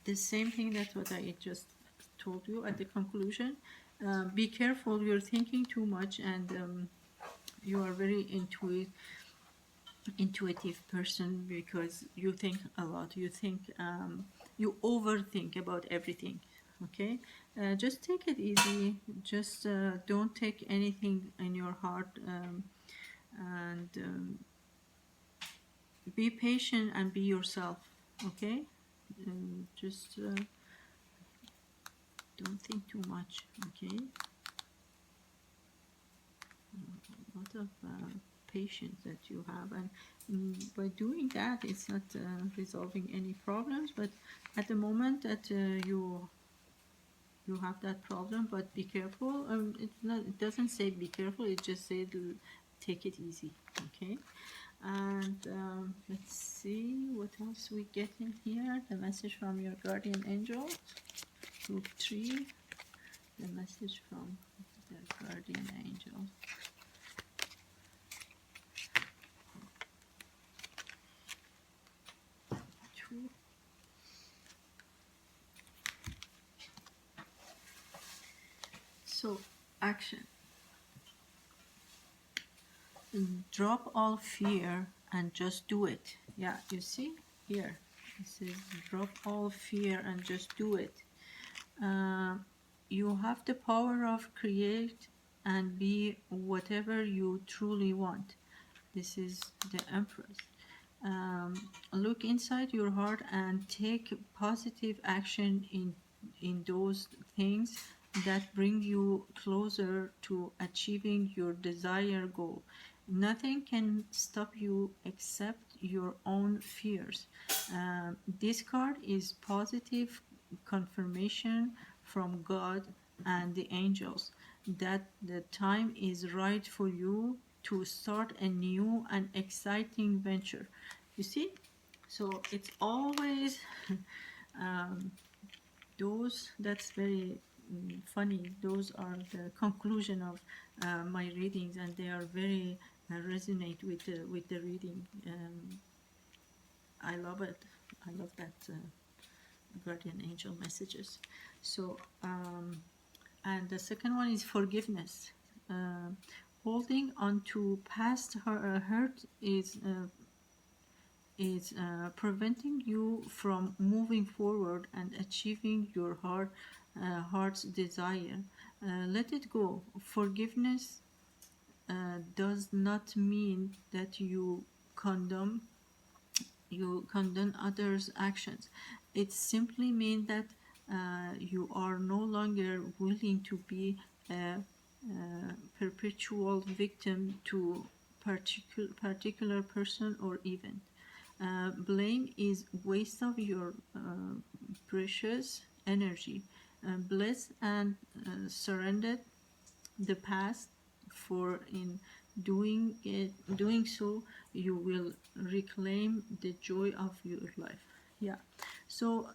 the same thing that what I just told you at the conclusion. Be careful, you're thinking too much, and you are very intuitive person because you think a lot. You think, you overthink about everything. Okay, just take it easy. Just don't take anything in your heart, and be patient and be yourself. Okay, just don't think too much. Okay, a lot of patience that you have, and by doing that, it's not resolving any problems. But at the moment that you have that problem, but be careful. It doesn't say be careful. It just said take it easy. Okay. And let's see what else we get in here. The message from your guardian angel, group 3. The message from the guardian angel. So, action. Drop all fear and just do it. Yeah, you see here it says drop all fear and just do it. You have the power of create and be whatever you truly want. This is the Empress. Look inside your heart and take positive action in those things that bring you closer to achieving your desired goal. Nothing can stop you except your own fears. This card is positive confirmation from God and the angels that the time is right for you to start a new and exciting venture. You see? So it's always those, that's very funny. Those are the conclusion of my readings, and they are very resonate with the reading. I love it. I love that guardian angel messages. So, and the second one is forgiveness. Holding on to past hurt is is preventing you from moving forward and achieving your heart's desire. Let it go. Forgiveness does not mean that you condone others' actions. It simply means that you are no longer willing to be a perpetual victim to particular person or event. Blame is waste of your precious energy. Bless and surrender the past, for in doing so you will reclaim the joy of your life. Yeah. So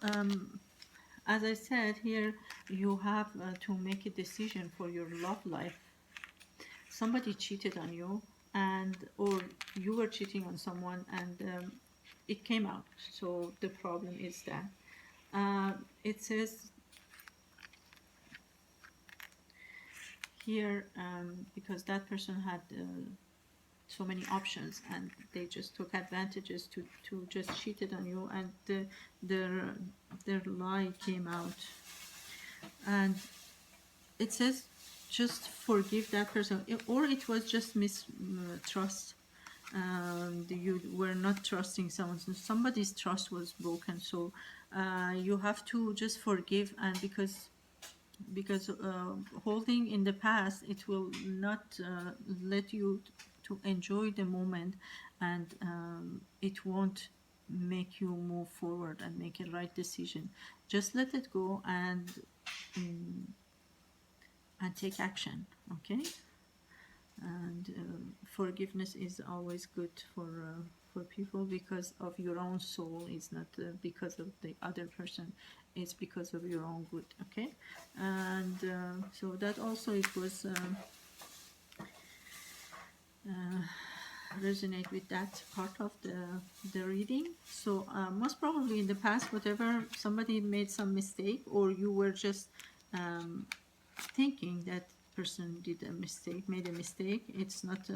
as I said here, you have to make a decision for your love life. Somebody cheated on you, and or you were cheating on someone, and it came out. So the problem is that it says here, because that person had so many options, and they just took advantages to just cheated on you, and their their lie came out. And it says just forgive that person, or it was just mistrust. You were not trusting someone, so somebody's trust was broken. So you have to just forgive, and because holding in the past, it will not let you to enjoy the moment, and it won't make you move forward and make a right decision. Just let it go, and take action. Okay. And forgiveness is always good for people, because of your own soul. It's not because of the other person, it's because of your own good. Okay. And so that also it was resonate with that part of the reading. So most probably in the past, whatever, somebody made some mistake, or you were just thinking that person made a mistake. It's not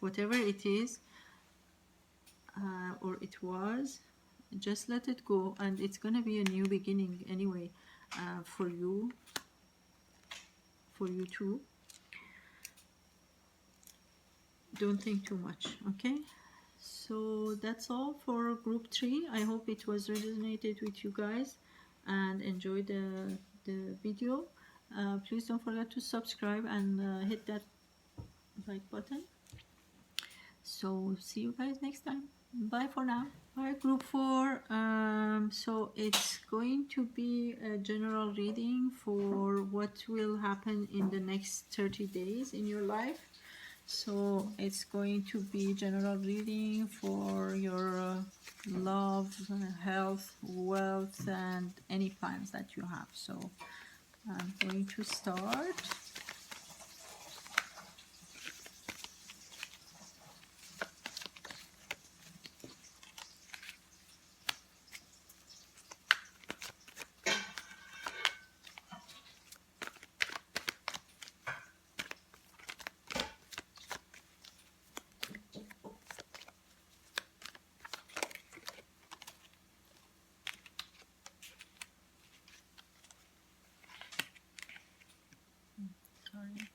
whatever it is, or it was, just let it go, and it's gonna be a new beginning anyway, for you too. Don't think too much. Okay. So that's all for group 3. I hope it was resonated with you guys and enjoy the video. Please don't forget to subscribe and hit that like button. So see you guys next time. Bye for now. Alright, group 4. So it's going to be a general reading for what will happen in the next 30 days in your life. So it's going to be general reading for your love, health, wealth, and any plans that you have. So I'm going to start. Sorry.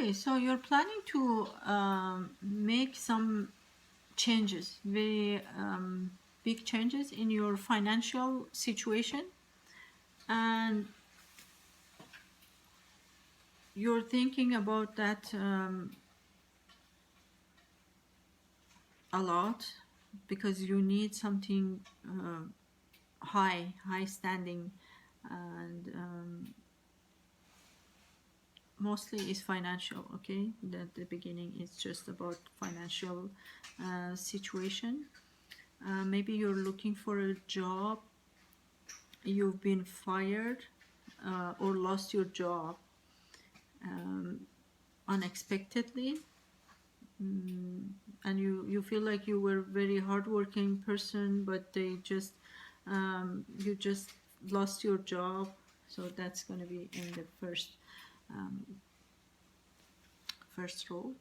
Okay, so you're planning to make some changes, very big changes in your financial situation, and you're thinking about that a lot because you need something high standing, and mostly is financial. Okay, that the beginning is just about financial situation. Maybe you're looking for a job, you've been fired or lost your job unexpectedly, and you feel like you were a very hardworking person, but they just you just lost your job. So that's going to be in the first role.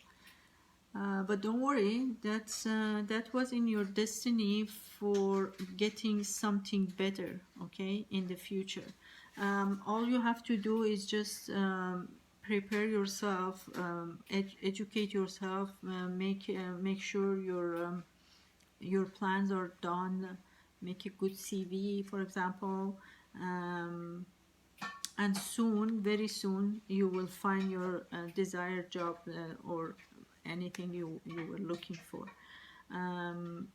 But don't worry, that was in your destiny for getting something better, okay, in the future. All you have to do is just prepare yourself, educate yourself, make sure your plans are done, make a good CV, for example, and soon, very soon, you will find your desired job or anything you were looking for.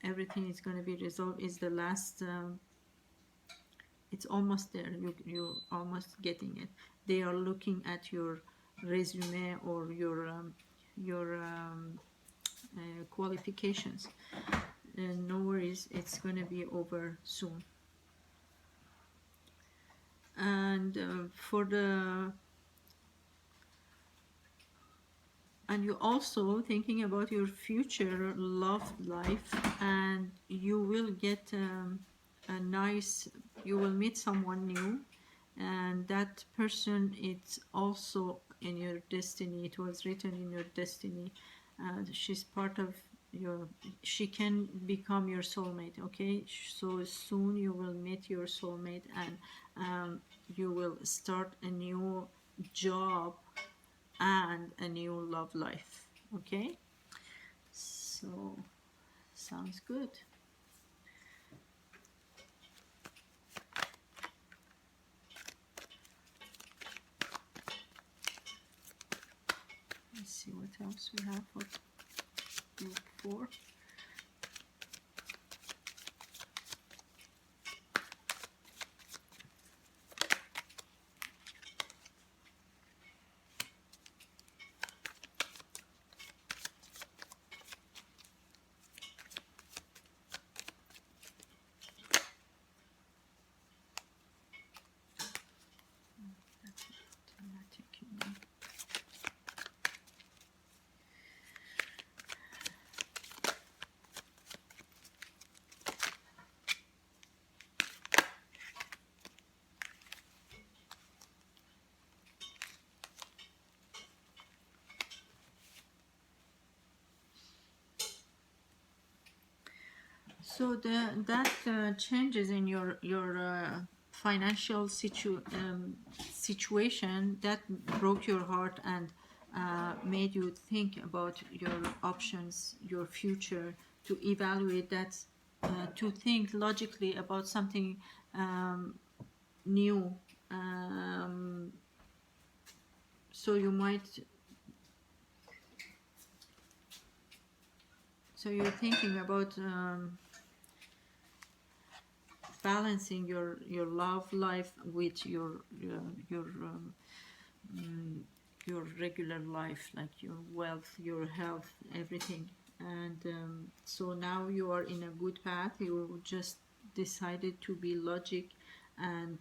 Everything is going to be resolved. Is the last. It's almost there. You're almost getting it. They are looking at your resume or your qualifications. No worries. It's going to be over soon. And for the and you're also thinking about your future love life, and you will get a nice, you will meet someone new, and that person, it's also in your destiny, it was written in your destiny. She's part of your, she can become your soulmate. Okay, so soon you will meet your soulmate, and you will start a new job and a new love life. Okay, so sounds good. Let's see what else we have for group 4. So that changes in your financial situation that broke your heart and made you think about your options, your future, to evaluate that, to think logically about something new. Um, so you might, so you're thinking about balancing your love life with your regular life, like your wealth, your health, everything. And so now you are in a good path. You just decided to be logic and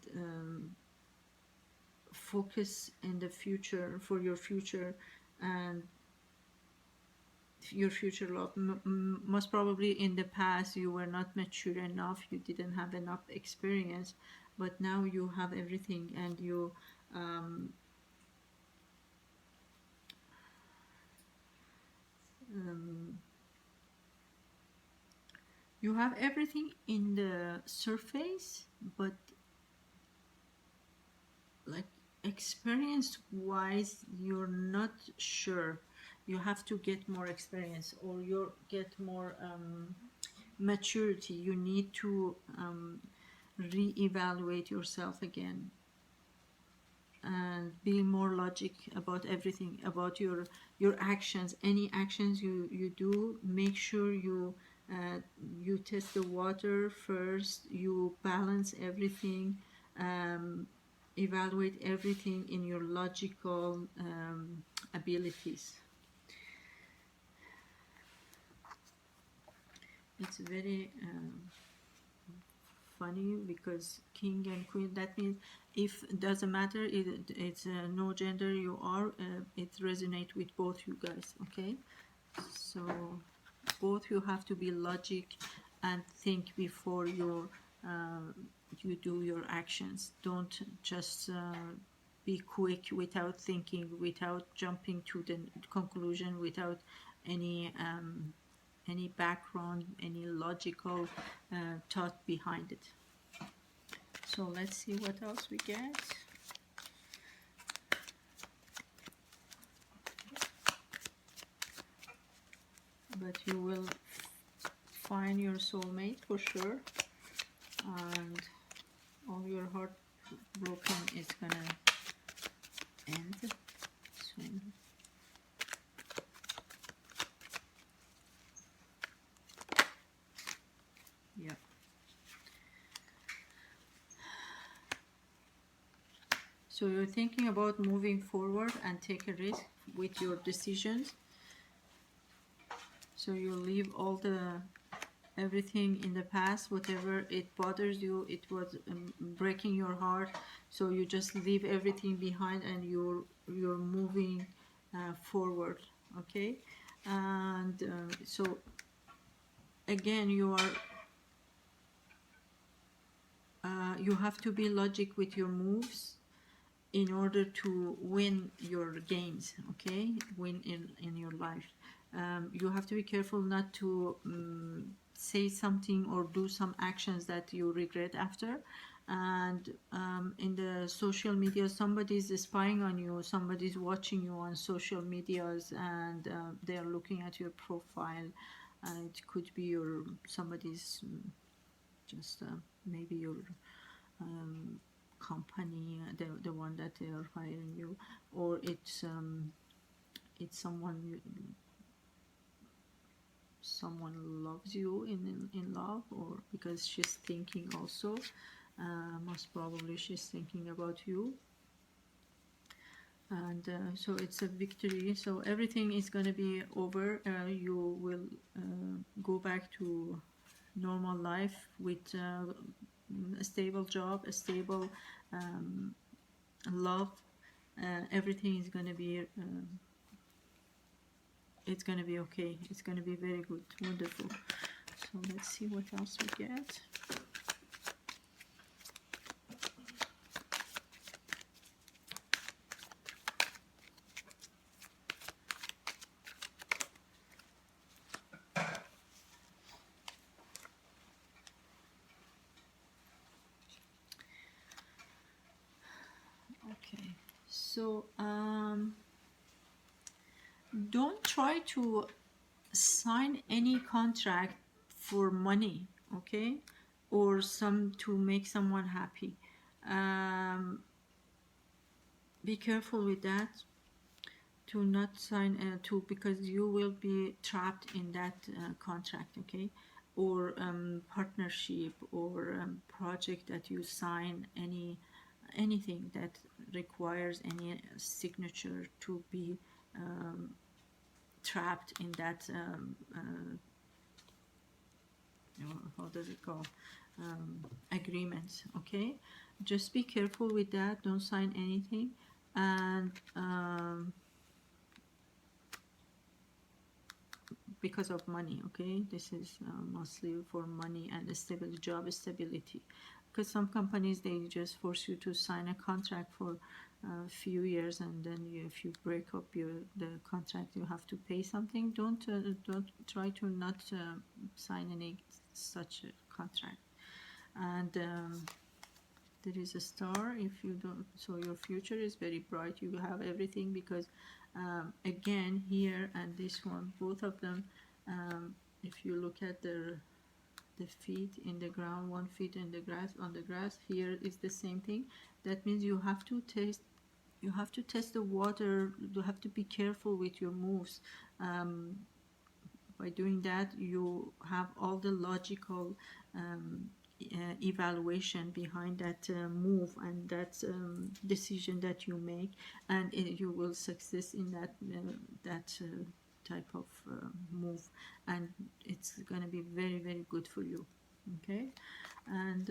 focus in the future for your future and your future love. Most probably in the past you were not mature enough, you didn't have enough experience, but now you have everything, and um, um, you have everything in the surface, but like a experience wise, you're not sure. You have to get more experience, or you get more maturity. You need to re-evaluate yourself again and be more logic about everything, about your actions. Any actions you do, make sure you test the water first, you balance everything, um, evaluate everything in your logical abilities. It's very funny because king and queen, that means if it doesn't matter, it's no gender you are, it resonates with both you guys. Okay, so both you have to be logic and think before you do your actions. Don't just be quick without thinking, without jumping to the conclusion, without any any background, any logical thought behind it. So let's see what else we get. But you will find your soulmate for sure, and all your heart broken is gonna end soon. Yep. So you're thinking about moving forward and take a risk with your decisions. So you leave all the everything in the past, whatever it bothers you, it was breaking your heart. So you just leave everything behind and you're moving forward. Okay, and so again you have to be logic with your moves in order to win your games. Okay, win in your life. You have to be careful not to say something or do some actions that you regret after. And in the social media, somebody's spying on you, somebody's watching you on social medias, and they're looking at your profile. It could be somebody's just maybe your company, the one that they are hiring you, or it's someone loves you in love, or because she's thinking also, most probably she's thinking about you. And so it's a victory. So everything is going to be over. You will go back to normal life with a stable job, a stable love. Everything is going to be it's going to be okay. It's going to be very good, wonderful. So let's see what else we get. Okay, so don't try to sign any contract for money, okay, or to make someone happy. Be careful with that, to not sign because you will be trapped in that contract, okay, or partnership, or project that you sign, anything that requires any signature, to be trapped in that how does it go, agreements. Okay, just be careful with that. Don't sign anything. And because of money, okay, this is mostly for money and stability, job stability, because some companies, they just force you to sign a contract for a few years, and then if you break up the contract, you have to pay something. Don't try to not sign any such a contract. And There is a star. If you don't, so your future is very bright. You have everything because, again, here and this one, both of them, if you look at the feet in the ground, 1 feet in the grass, on the grass, here is the same thing. That means you have to test the water. You have to be careful with your moves. By doing that, you have all the logical evaluation behind that move and that decision that you make, and you will success in that type of move, and it's gonna be very, very good for you. Okay, and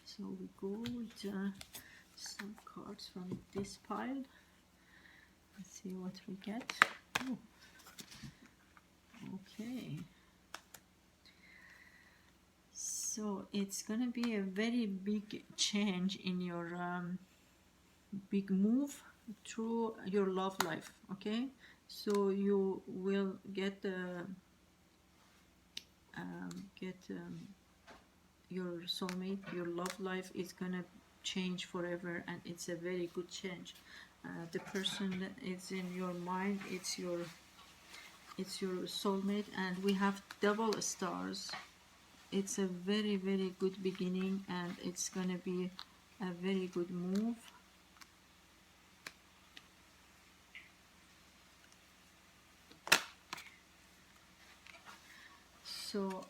so we go with some cards from this pile. Let's see what we get. Oh, okay. So it's gonna be a very big change in your big move through your love life. Okay, so you will get your soulmate. Your love life is gonna change forever, and it's a very good change. The person that is in your mind, it's your soulmate, and we have double stars. It's a very, very good beginning, and it's gonna be a very good move. So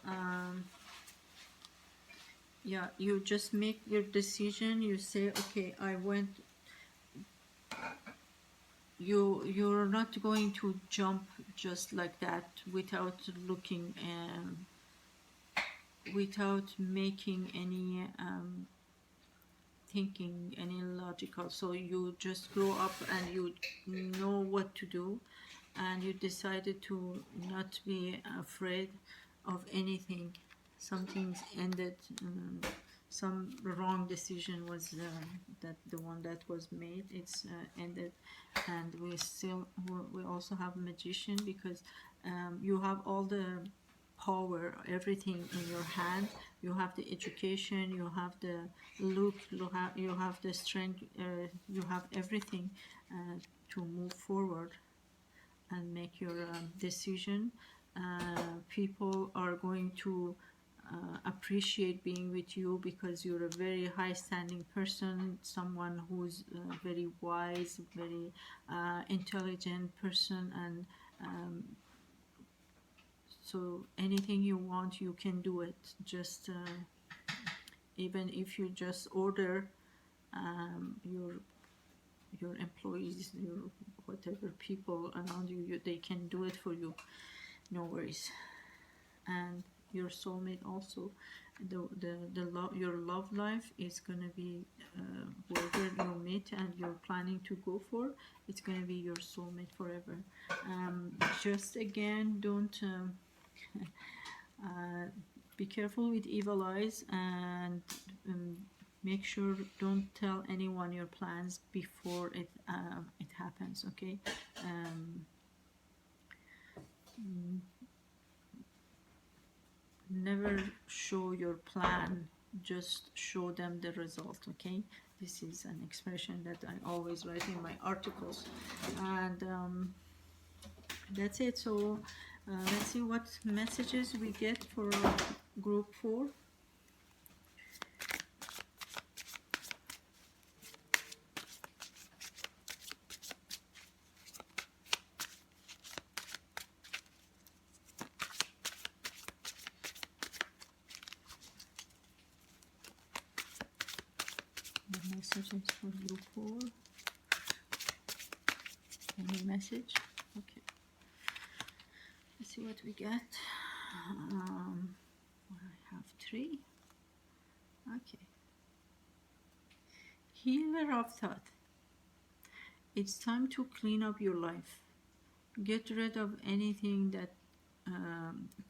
yeah, you just make your decision. You say, okay, I went. You're not going to jump just like that without looking, without making any thinking, any logical. So you just grow up and you know what to do, and you decided to not be afraid of anything. Some things ended. Some wrong decision was that the one that was made. It's ended, and we also have magician, because you have all the power, everything in your hand. You have the education, you have the look, you have the strength, you have everything to move forward and make your decision. People are going to appreciate being with you because you're a very high standing person, someone who's very wise, very intelligent person, and so anything you want, you can do it. Just even if you just order your employees, your whatever people around you, they can do it for you, no worries. And your soulmate also, your love life is gonna be whoever you meet and you're planning to go for, it's gonna be your soulmate forever. Just again, don't be careful with evil eyes, and make sure don't tell anyone your plans before it happens. Okay. Never show your plan, just show them the result. Okay, this is an expression that I always write in my articles, and that's it. So let's see what messages we get for group 4. The messages for group 4. Any message? Okay. Let's see what we get. I have 3. Okay. Healer of thought. It's time to clean up your life. Get rid of anything that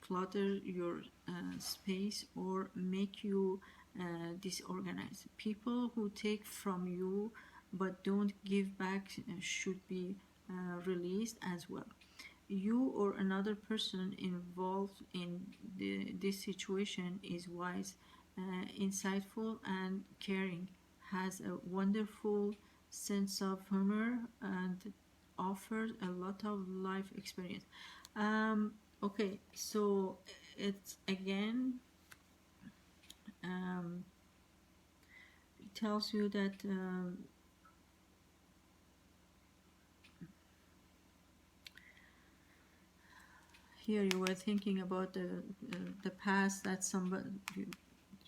clutter your space or make you disorganized. People who take from you but don't give back should be released as well. You or another person involved in this situation is wise. insightful and caring, has a wonderful sense of humor, and offers a lot of life experience. Okay, so it's again, it tells you that here you were thinking about the past, that somebody,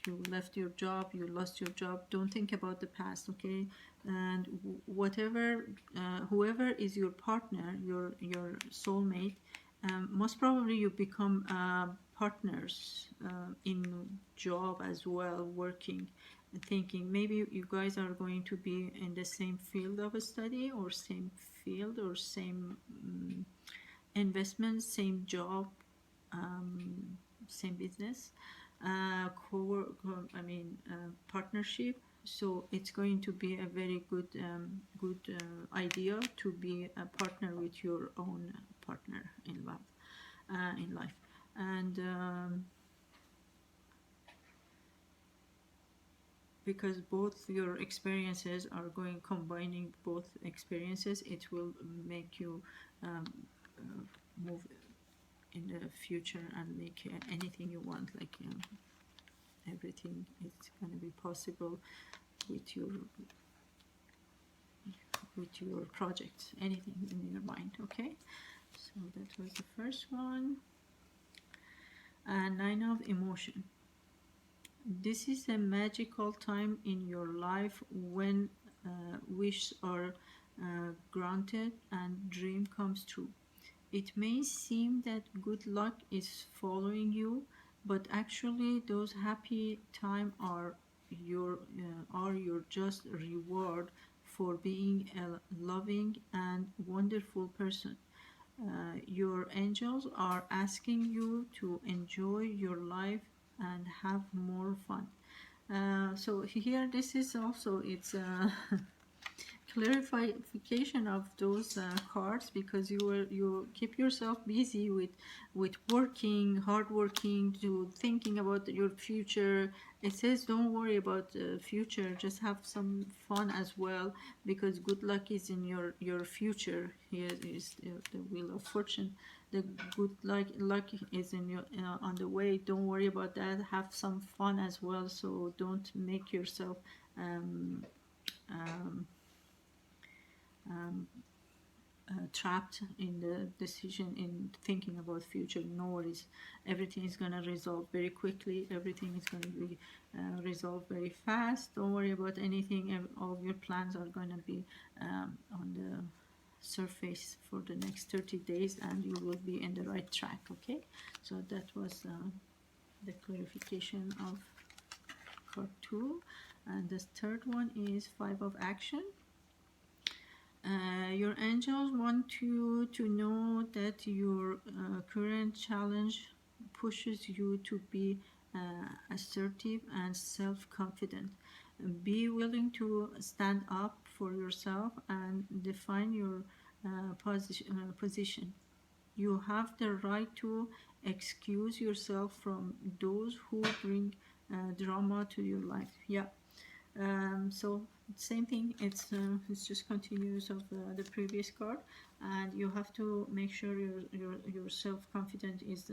you left your job, you lost your job. Don't think about the past, okay? And whatever, whoever is your partner, your soulmate, most probably you become partners in job as well, working, thinking maybe you guys are going to be in the same field of a study, or same field, or same investment, same job, same business, partnership. So it's going to be a very good idea to be a partner with your own partner in life, and because both your experiences are combining both experiences, it will make you move in the future and make anything you want, like everything is going to be possible with your project, anything in your mind. Okay, so that was the first one. And 9 of emotion. This is a magical time in your life when wishes are granted and dream comes true. It may seem that good luck is following you, but actually those happy time are your just reward for being a loving and wonderful person. Your angels are asking you to enjoy your life and have more fun. So here, this is also, it's clarification of those cards, because you keep yourself busy with working, hard working, to thinking about your future. It says don't worry about the future, just have some fun as well, because good luck is in your future. Here is the wheel of fortune. The good luck is in your on the way. Don't worry about that, have some fun as well. So don't make yourself um, um, trapped in the decision, in thinking about future. No worries, everything is going to resolve very quickly, everything is going to be resolved very fast. Don't worry about anything, all your plans are going to be on the surface for the next 30 days, and you will be in the right track. Okay, so that was the clarification of card 2. And the third one is 5 of action. Your angels want you to know that your current challenge pushes you to be assertive and self-confident. Be willing to stand up for yourself and define your position. You have the right to excuse yourself from those who bring drama to your life. Yeah. So same thing. It's just continuous of the previous card, and you have to make sure your self confidence is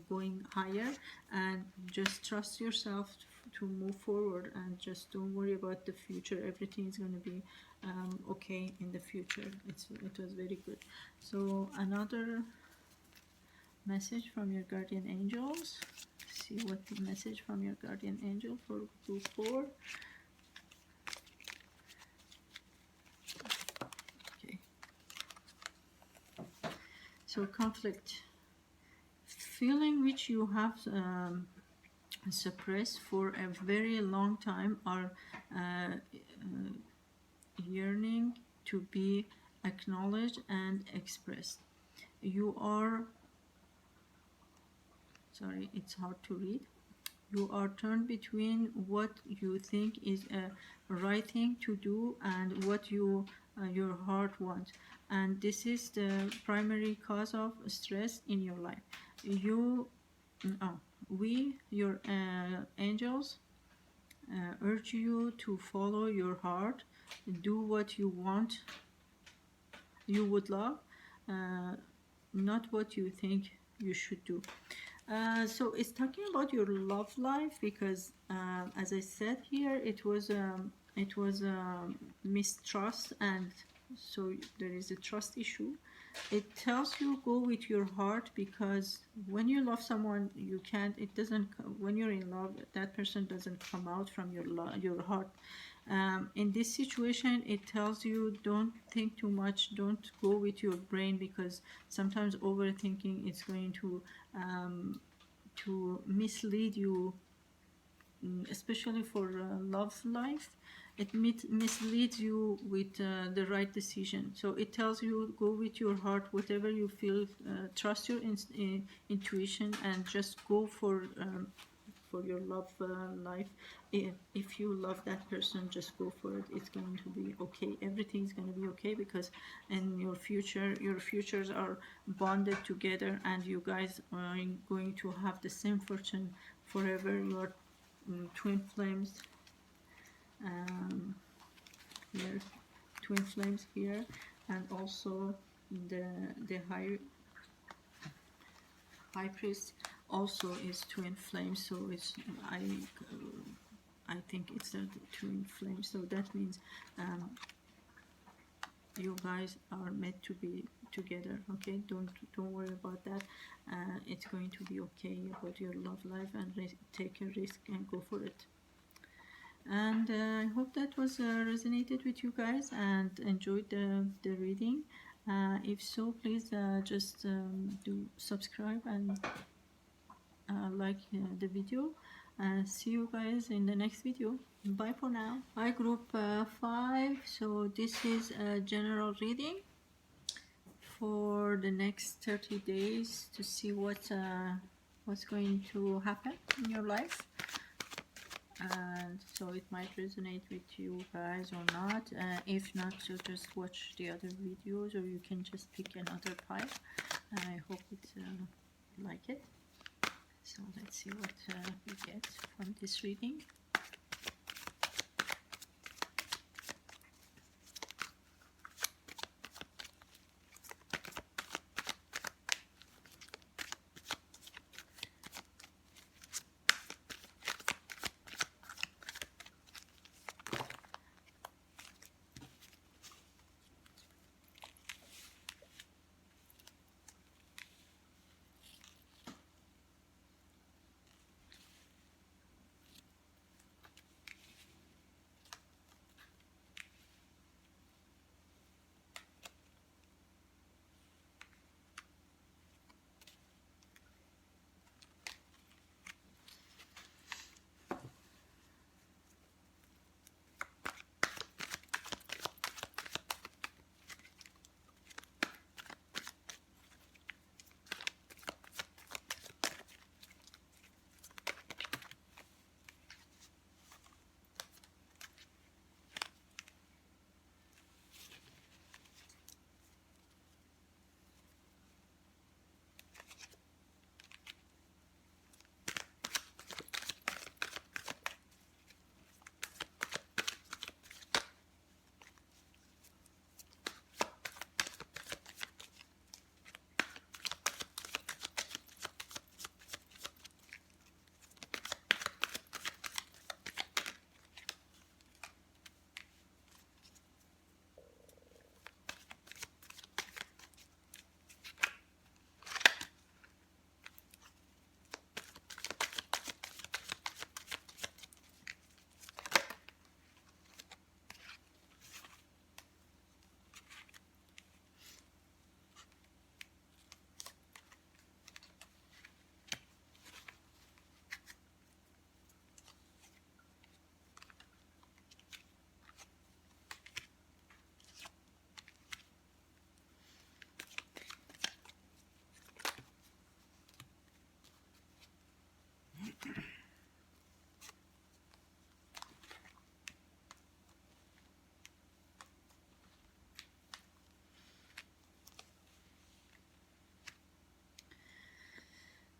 going higher, and just trust yourself to move forward, and just don't worry about the future. Everything is going to be okay in the future. It was very good. So another message from your guardian angels. See what the message from your guardian angel for group 4. Okay. So conflict, feeling which you have suppressed for a very long time, are yearning to be acknowledged and expressed. You are, sorry, it's hard to read. You are torn between what you think is a right thing to do and what your heart wants, and this is the primary cause of stress in your life. You, oh, we, your angels, urge you to follow your heart, do what you want, you would love, uh, not what you think you should do. So it's talking about your love life because, as I said here, it was mistrust, and so there is a trust issue. It tells you go with your heart because when you love someone, you can't. It doesn't. When you're in love, that person doesn't come out from your heart. In this situation, it tells you don't think too much, don't go with your brain because sometimes overthinking is going to mislead you, especially for love life. It misleads you with the right decision. So it tells you go with your heart, whatever you feel, trust your intuition, and just go for your love life. If you love that person, just go for it. It's going to be okay. Everything's going to be okay because in your futures are bonded together, and you guys are going to have the same fortune forever. You are twin flames. Um, here, twin flames here, and also the the high priest also is twin flames. So it's I think it's a twin flame. So that means you guys are meant to be together. Okay, don't worry about that. It's going to be okay about your love life, and take a risk and go for it. And I hope that was resonated with you guys and enjoyed the reading. If so, please just do subscribe and like the video. See you guys in the next video. Bye for now. Hi group 5. So this is a general reading for the next 30 days to see what's going to happen in your life. And so it might resonate with you guys or not. If not, so just watch the other videos, or you can just pick another pile. I hope it's like it. So let's see what we get from this reading.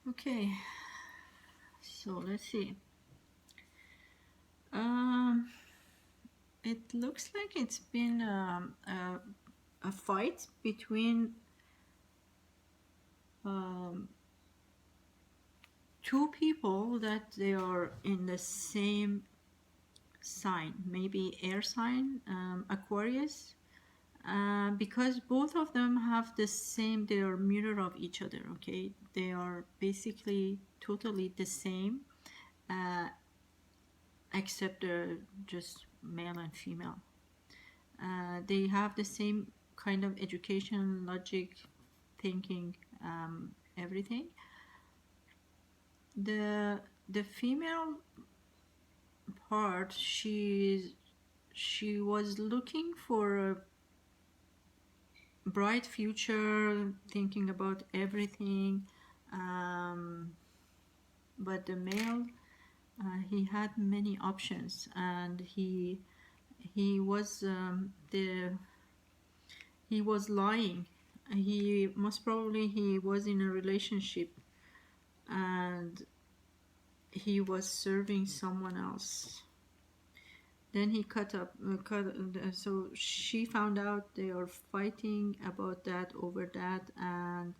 Okay, So let's see. Um, it looks like it's been a fight between um, two people that they are in the same sign, maybe air sign, Aquarius, because both of them have the same, they are mirror of each other, okay? They are basically totally the same, uh, except they're just male and female. They have the same kind of education, logic, thinking, everything. The the female part, she was looking for a bright future, thinking about everything. Um, but the male, he had many options, and he was he was lying. He most probably he was in a relationship, and he was serving someone else. Then he so she found out they are fighting about that, over that, and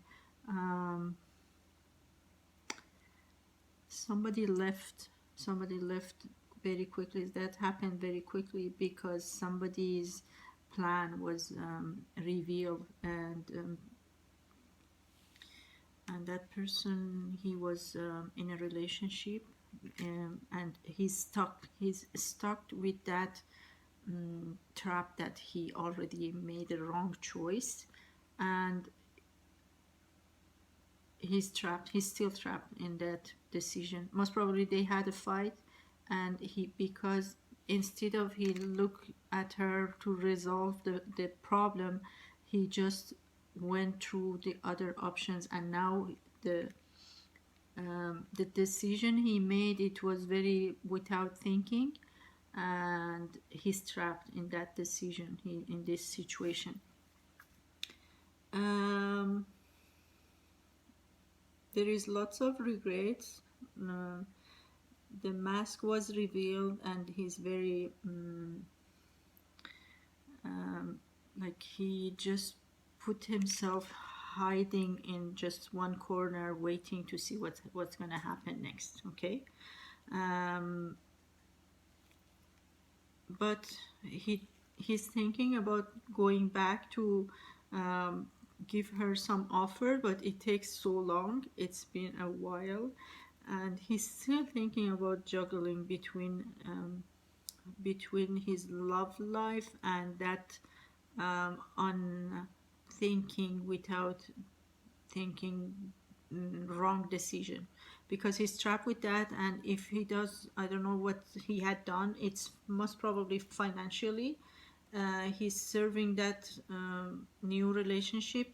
um, somebody left. Somebody left very quickly. That happened very quickly because somebody's plan was revealed, and that person, he was in a relationship, and he's stuck with that trap, that he already made a wrong choice, and he's still trapped in that decision. Most probably they had a fight, and he, because instead of he look at her to resolve the problem, he just went through the other options, and now the decision he made, it was very without thinking, and he's trapped in that decision, in this situation. um, there is lots of regrets. The mask was revealed, and he's very like he just put himself hiding in just one corner, waiting to see what's gonna happen next, okay? um, but he's thinking about going back to um, give her some offer, but it takes so long, it's been a while, and he's still thinking about juggling between his love life and that on thinking without thinking, wrong decision, because he's trapped with that. And if he does, I don't know what he had done, it's most probably financially, he's serving that new relationship.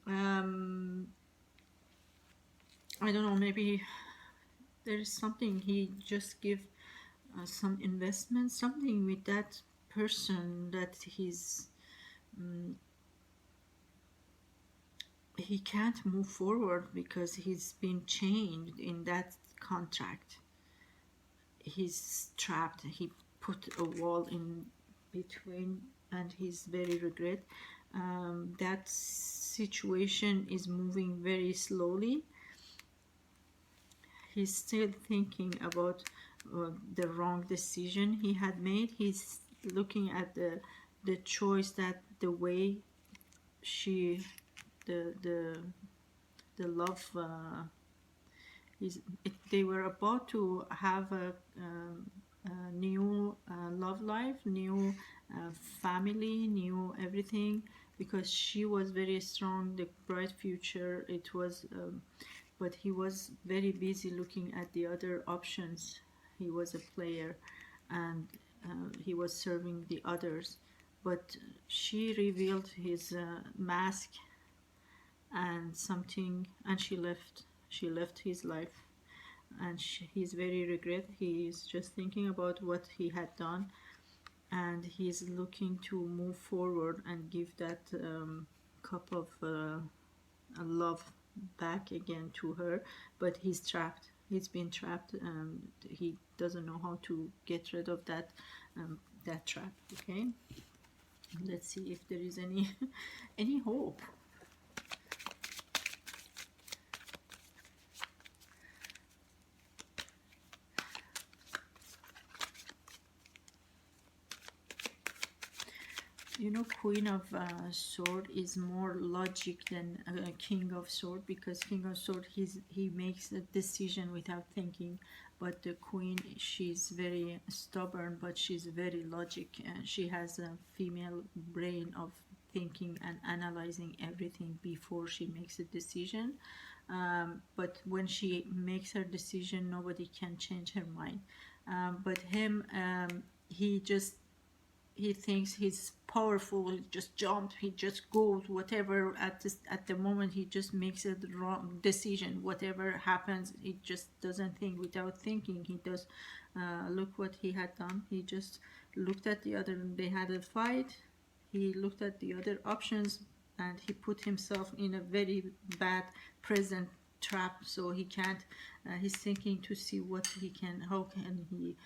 um, I don't know, maybe there is something he just give some investment, something with that person, that he can't move forward because he's been chained in that contract. He's trapped. He put a wall in between, and he's very regret. That situation is moving very slowly. He's still thinking about the wrong decision he had made. He's looking at the choice, that the way she the love they were about to have a new love life, new family, new everything, because she was very strong, the bright future it was, but he was very busy looking at the other options. He was a player, and he was serving the others, but she revealed his mask, and something, and she left his life, and he's very regret. He's just thinking about what he had done, and he's looking to move forward and give that cup of love back again to her, but he's trapped. He's been trapped. He doesn't know how to get rid of that trap. Okay, let's see if there is any any hope. You know, Queen of Sword is more logic than King of Sword, because King of Sword, he makes a decision without thinking, but the Queen, she's very stubborn, but she's very logic. She has a female brain of thinking and analyzing everything before she makes a decision. But when she makes her decision, nobody can change her mind. But him, he just he thinks he's powerful. He just jumps, he just goes, whatever. At the moment, he just makes a wrong decision. Whatever happens, he just doesn't think. Without thinking, he does. Look what he had done. He just looked at the other. They had a fight. He looked at the other options, and he put himself in a very bad present trap. So he can't. He's thinking to see what he can. How can he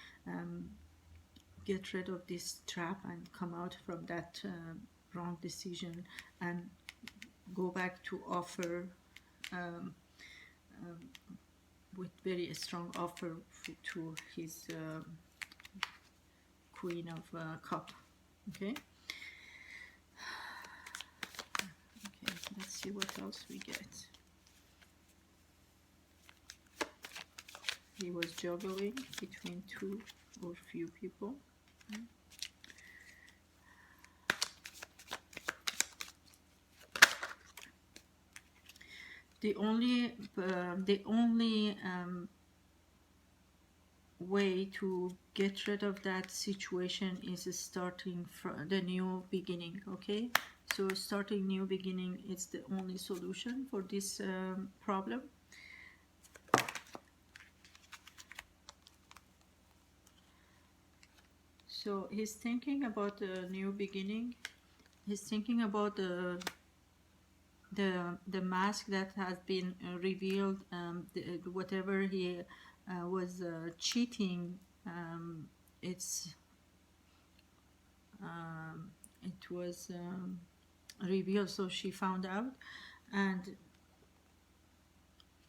get rid of this trap and come out from that wrong decision and go back to offer with very strong offer to his Queen of Cup. Okay. Okay, let's see what else we get. He was juggling between two or few people. The only way to get rid of that situation is starting from the new beginning. Okay, so starting new beginning is the only solution for this problem. So he's thinking about a new beginning. He's thinking about the mask that has been revealed. Whatever he was cheating, it was revealed. So she found out, and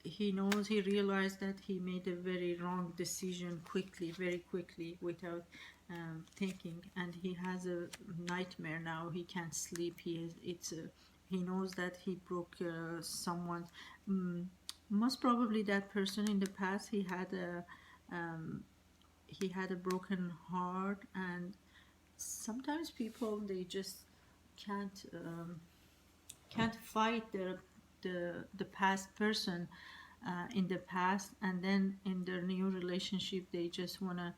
he realized that he made a very wrong decision very quickly, without thinking, and he has a nightmare now. He can't sleep. He knows that he broke someone. Most probably that person in the past, he had a broken heart, and sometimes people, they just can't fight the past person in the past, and then in their new relationship they just want to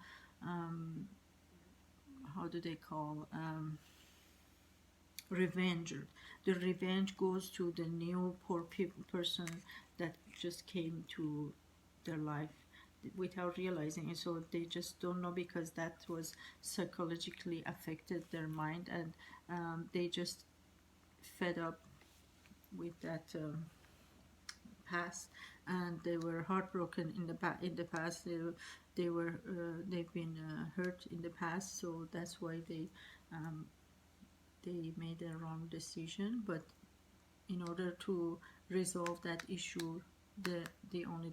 how do they call revenge. The revenge goes to the new poor person that just came to their life without realizing it. So they just don't know, because that was psychologically affected their mind, and they just fed up with that past, and they were heartbroken in the past. They've been hurt in the past, so that's why they made a wrong decision. But in order to resolve that issue, the only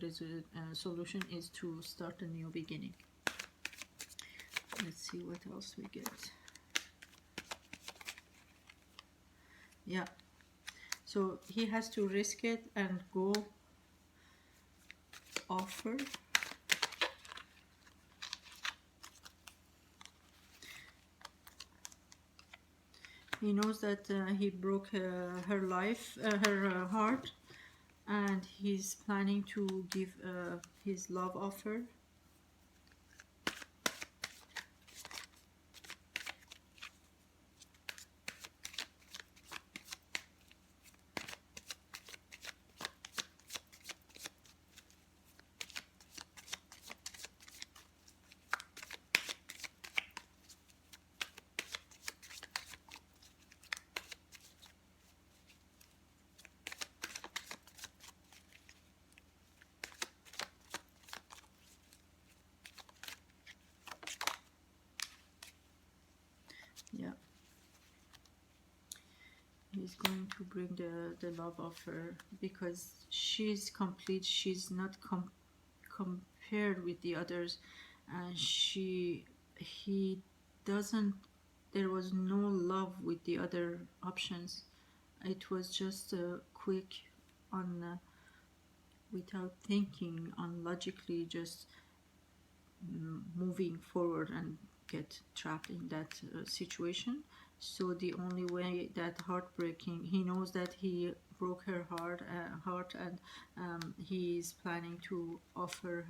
solution is to start a new beginning. Let's see what else we get. Yeah, so he has to risk it and go offer. He knows that he broke her life, her heart, and he's planning to give his love offer. he's going to bring the love of her, because she's complete. She's not compared with the others, and he doesn't, there was no love with the other options. It was just a quick on without thinking, on logically, just moving forward and get trapped in that situation. So the only way, that heartbreaking, he knows that he broke her heart, and he is planning to offer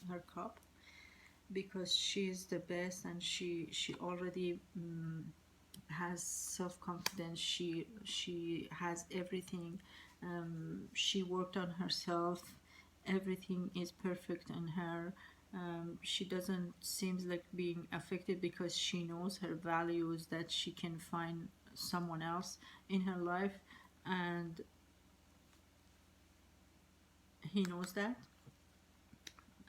her cup, because she's the best, and she already has self-confidence. She has everything. She worked on herself. Everything is perfect in her. She doesn't seems like being affected, because she knows her values, that she can find someone else in her life, and he knows that,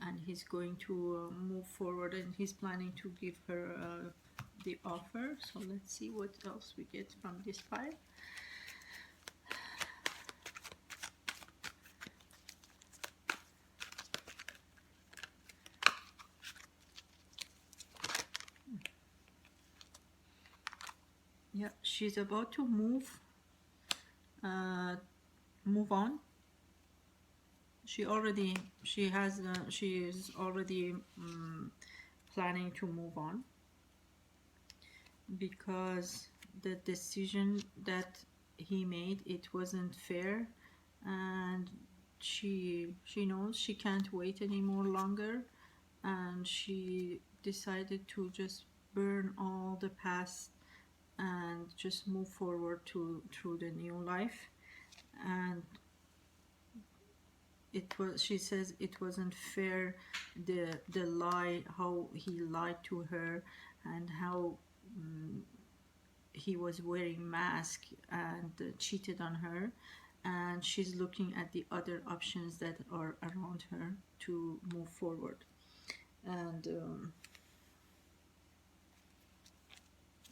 and he's going to move forward, and he's planning to give her the offer. So let's see what else we get from this pile. Yeah, she's about to uh, move on. She is already planning to move on, because the decision that he made, it wasn't fair, and she knows she can't wait anymore longer, and she decided to just burn all the past and just move forward to through the new life. And it was, she says, it wasn't fair, the lie, how he lied to her, and how he was wearing mask and cheated on her, and she's looking at the other options that are around her to move forward. And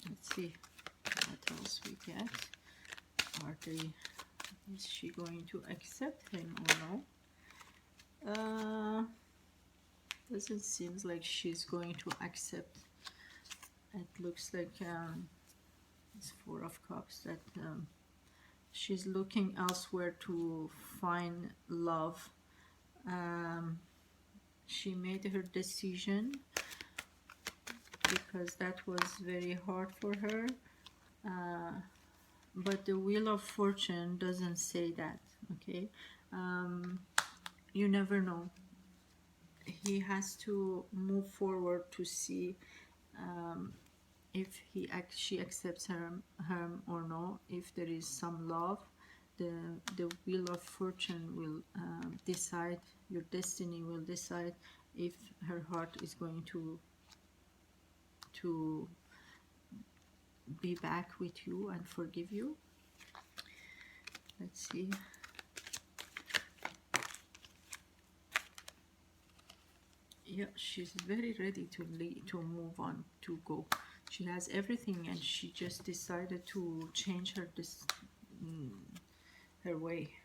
let's see what else we get. Are they, is she going to accept him or no? Doesn't seem like she's going to accept. It looks like it's Four of Cups, that she's looking elsewhere to find love. She made her decision, because that was very hard for her. But the Wheel of Fortune doesn't say that, okay? You never know. He has to move forward to see if she accepts him or no. If there is some love, the Wheel of Fortune will decide, your destiny will decide if her heart is going to be back with you and forgive you. Let's see. Yeah, she's very ready to move on, to go. She has everything, and she just decided to change her way,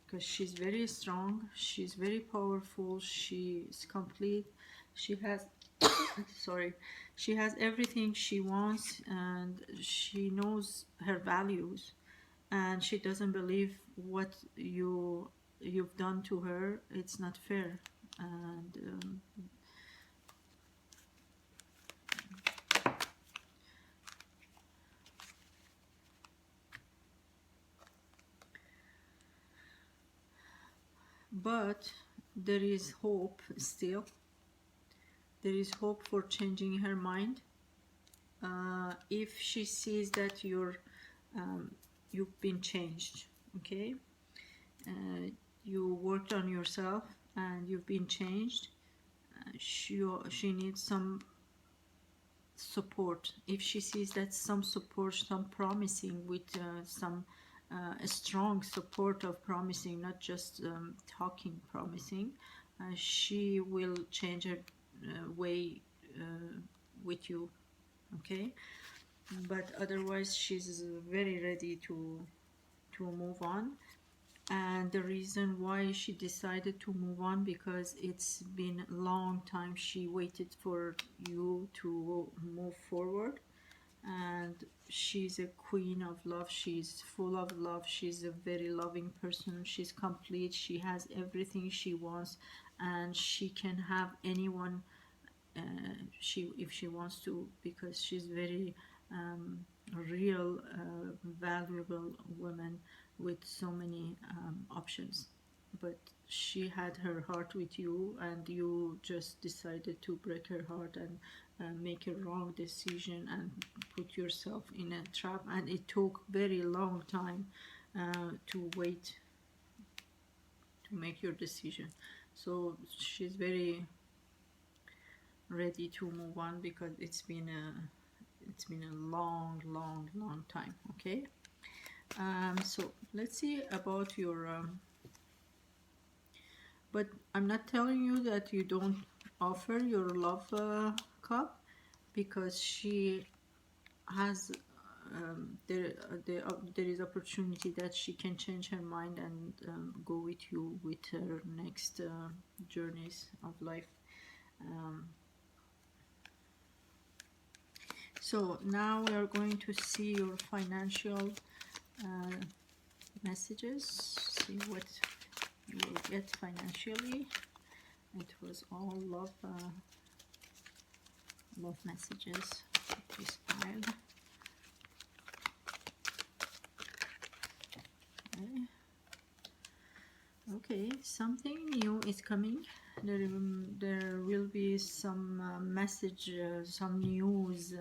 because she's very strong, she's very powerful, she's complete, she has sorry, she has everything she wants, and she knows her values, and she doesn't believe what you've done to her. It's not fair. And but there is hope still. There is hope for changing her mind. If she sees that you've been changed, okay, you worked on yourself and you've been changed, she needs some support. If she sees that some support, some promising, with some a strong support of promising, not just talking promising, she will change her way with you, okay. but otherwise she's very ready to move on. And the reason why she decided to move on, because it's been a long time she waited for you to move forward. And she's a queen of love, she's full of love, she's a very loving person, she's complete, she has everything she wants, and she can have anyone she if she wants to, because she's very real valuable woman with so many options. But she had her heart with you, and you just decided to break her heart and make a wrong decision and put yourself in a trap. And it took very long time to wait to make your decision. So she's very ready to move on, because it's been a long, long, long time. Okay. So let's see about your but I'm not telling you that you don't offer your love cup, because she has there is opportunity that she can change her mind and go with you with her next journeys of life. um, so now we are going to see your financial uh, messages, see what you will get financially. It was all love messages. This pile. Okay. Okay, something new is coming. There will be some message, some news,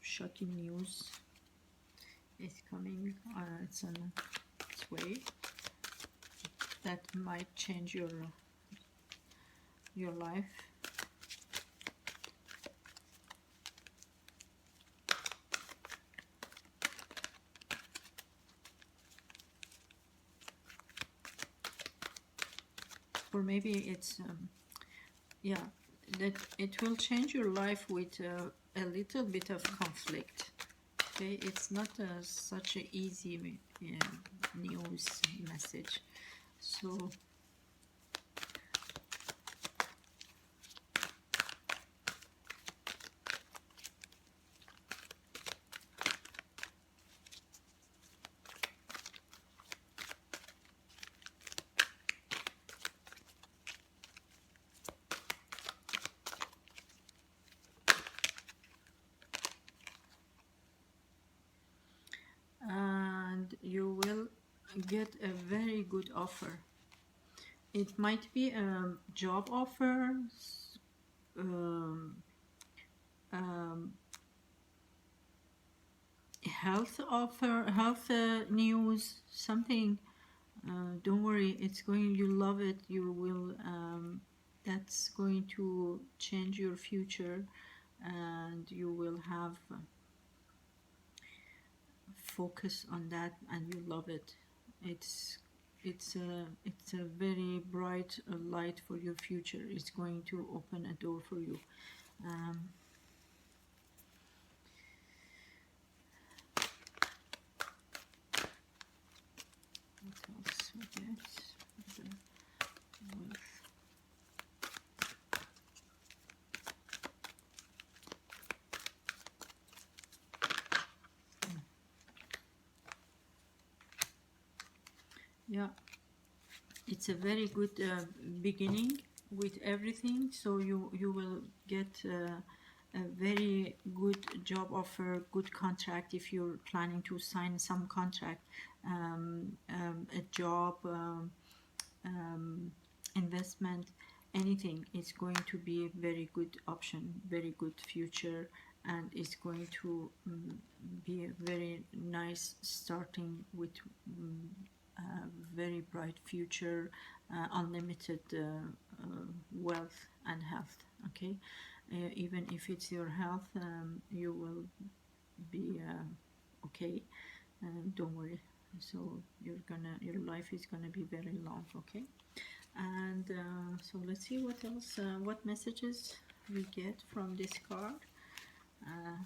shocking news is coming. It's on its way. That might change your life. Or maybe it's yeah, that it will change your life with a little bit of conflict. Okay, it's not such an easy news message. So and you will get a very good offer. It might be a job offer, um, um, health offer, health news, something. Don't worry, it's going. You love it. You will. That's going to change your future, and you will have focus on that, and you love it. It's a very bright light for your future. It's going to open a door for you. Um, what else we get? Yeah, it's a very good beginning with everything. So you will get a very good job offer, good contract if you're planning to sign some contract, a job, investment, anything. It's going to be a very good option, very good future, and it's going to be a very nice starting with a very bright future, unlimited wealth and health. Okay, even if it's your health, you will be okay. Don't worry. So your life is gonna be very long. Okay. And so let's see what else, what messages we get from this card. Uh,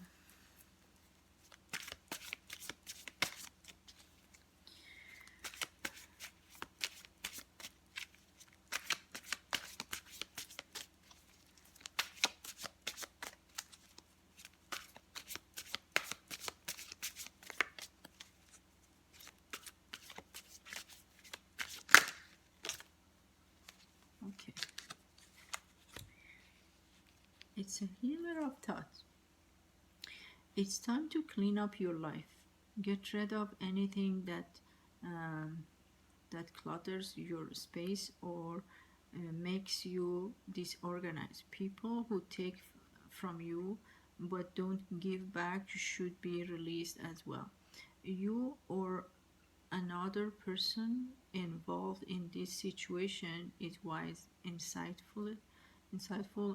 okay. It's a healer of thoughts. It's time to clean up your life. Get rid of anything um, that clutters your space or makes you disorganized. People who take from you but don't give back should be released as well. You or another person involved in this situation is wise, insightful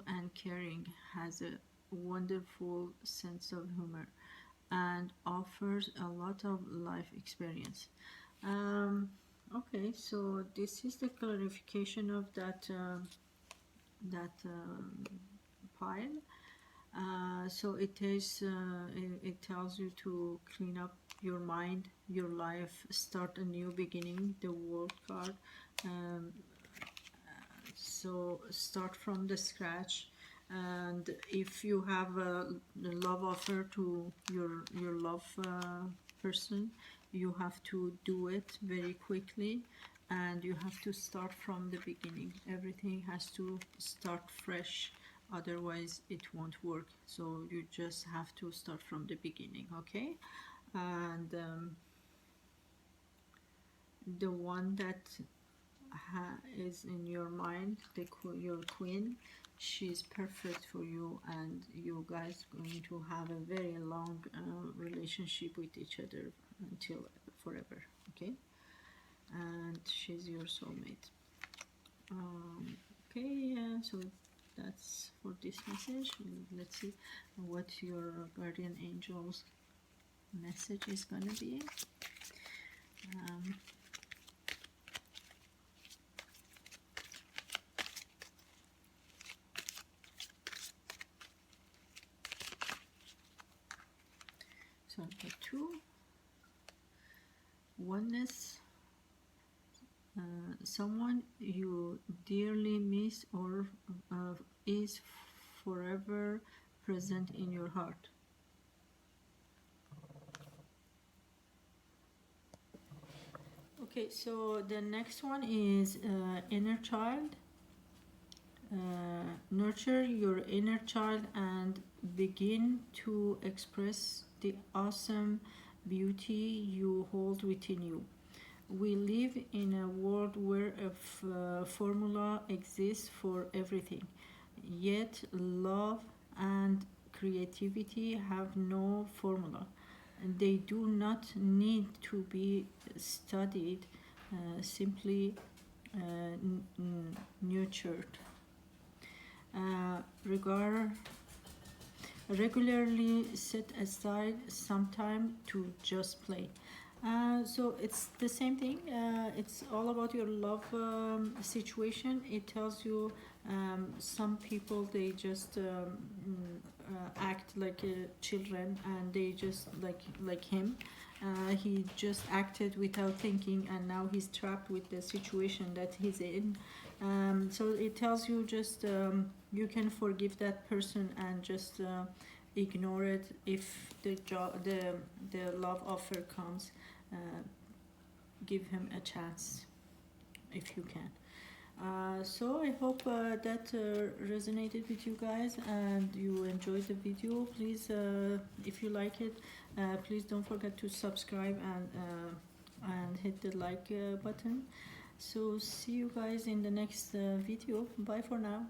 and caring, has a wonderful sense of humor, and offers a lot of life experience. Um, okay, so this is the clarification of that pile. So it tells you to clean up your mind, your life, start a new beginning. The world card. Um, so start from the scratch, and if you have a love offer to your love person, you have to do it very quickly, and you have to start from the beginning. Everything has to start fresh, otherwise it won't work. So you just have to start from the beginning, okay? And the one that is in your mind, your queen, she's perfect for you, and you guys going to have a very long relationship with each other until forever, okay? And she's your soulmate. Okay, so that's for this message. Let's see what your guardian angel's message is gonna be. um, so the two, oneness. Someone you dearly miss or is forever present in your heart. Okay, so the next one is inner child. Nurture your inner child and begin to express the awesome beauty you hold within you. We live in a world where a formula exists for everything, yet love and creativity have no formula. They do not need to be studied, simply nurtured. Regard Regularly set aside some time to just play. So it's the same thing. It's all about your love situation. It tells you some people, they just act like children, and they just like him. He just acted without thinking, and now he's trapped with the situation that he's in. So it tells you just you can forgive that person and just ignore it if the love offer comes. uh, Give him a chance if you can. So I hope that resonated with you guys and you enjoyed the video. Please, if you like it, please don't forget to subscribe and hit the like button. So see you guys in the next video. Bye for now.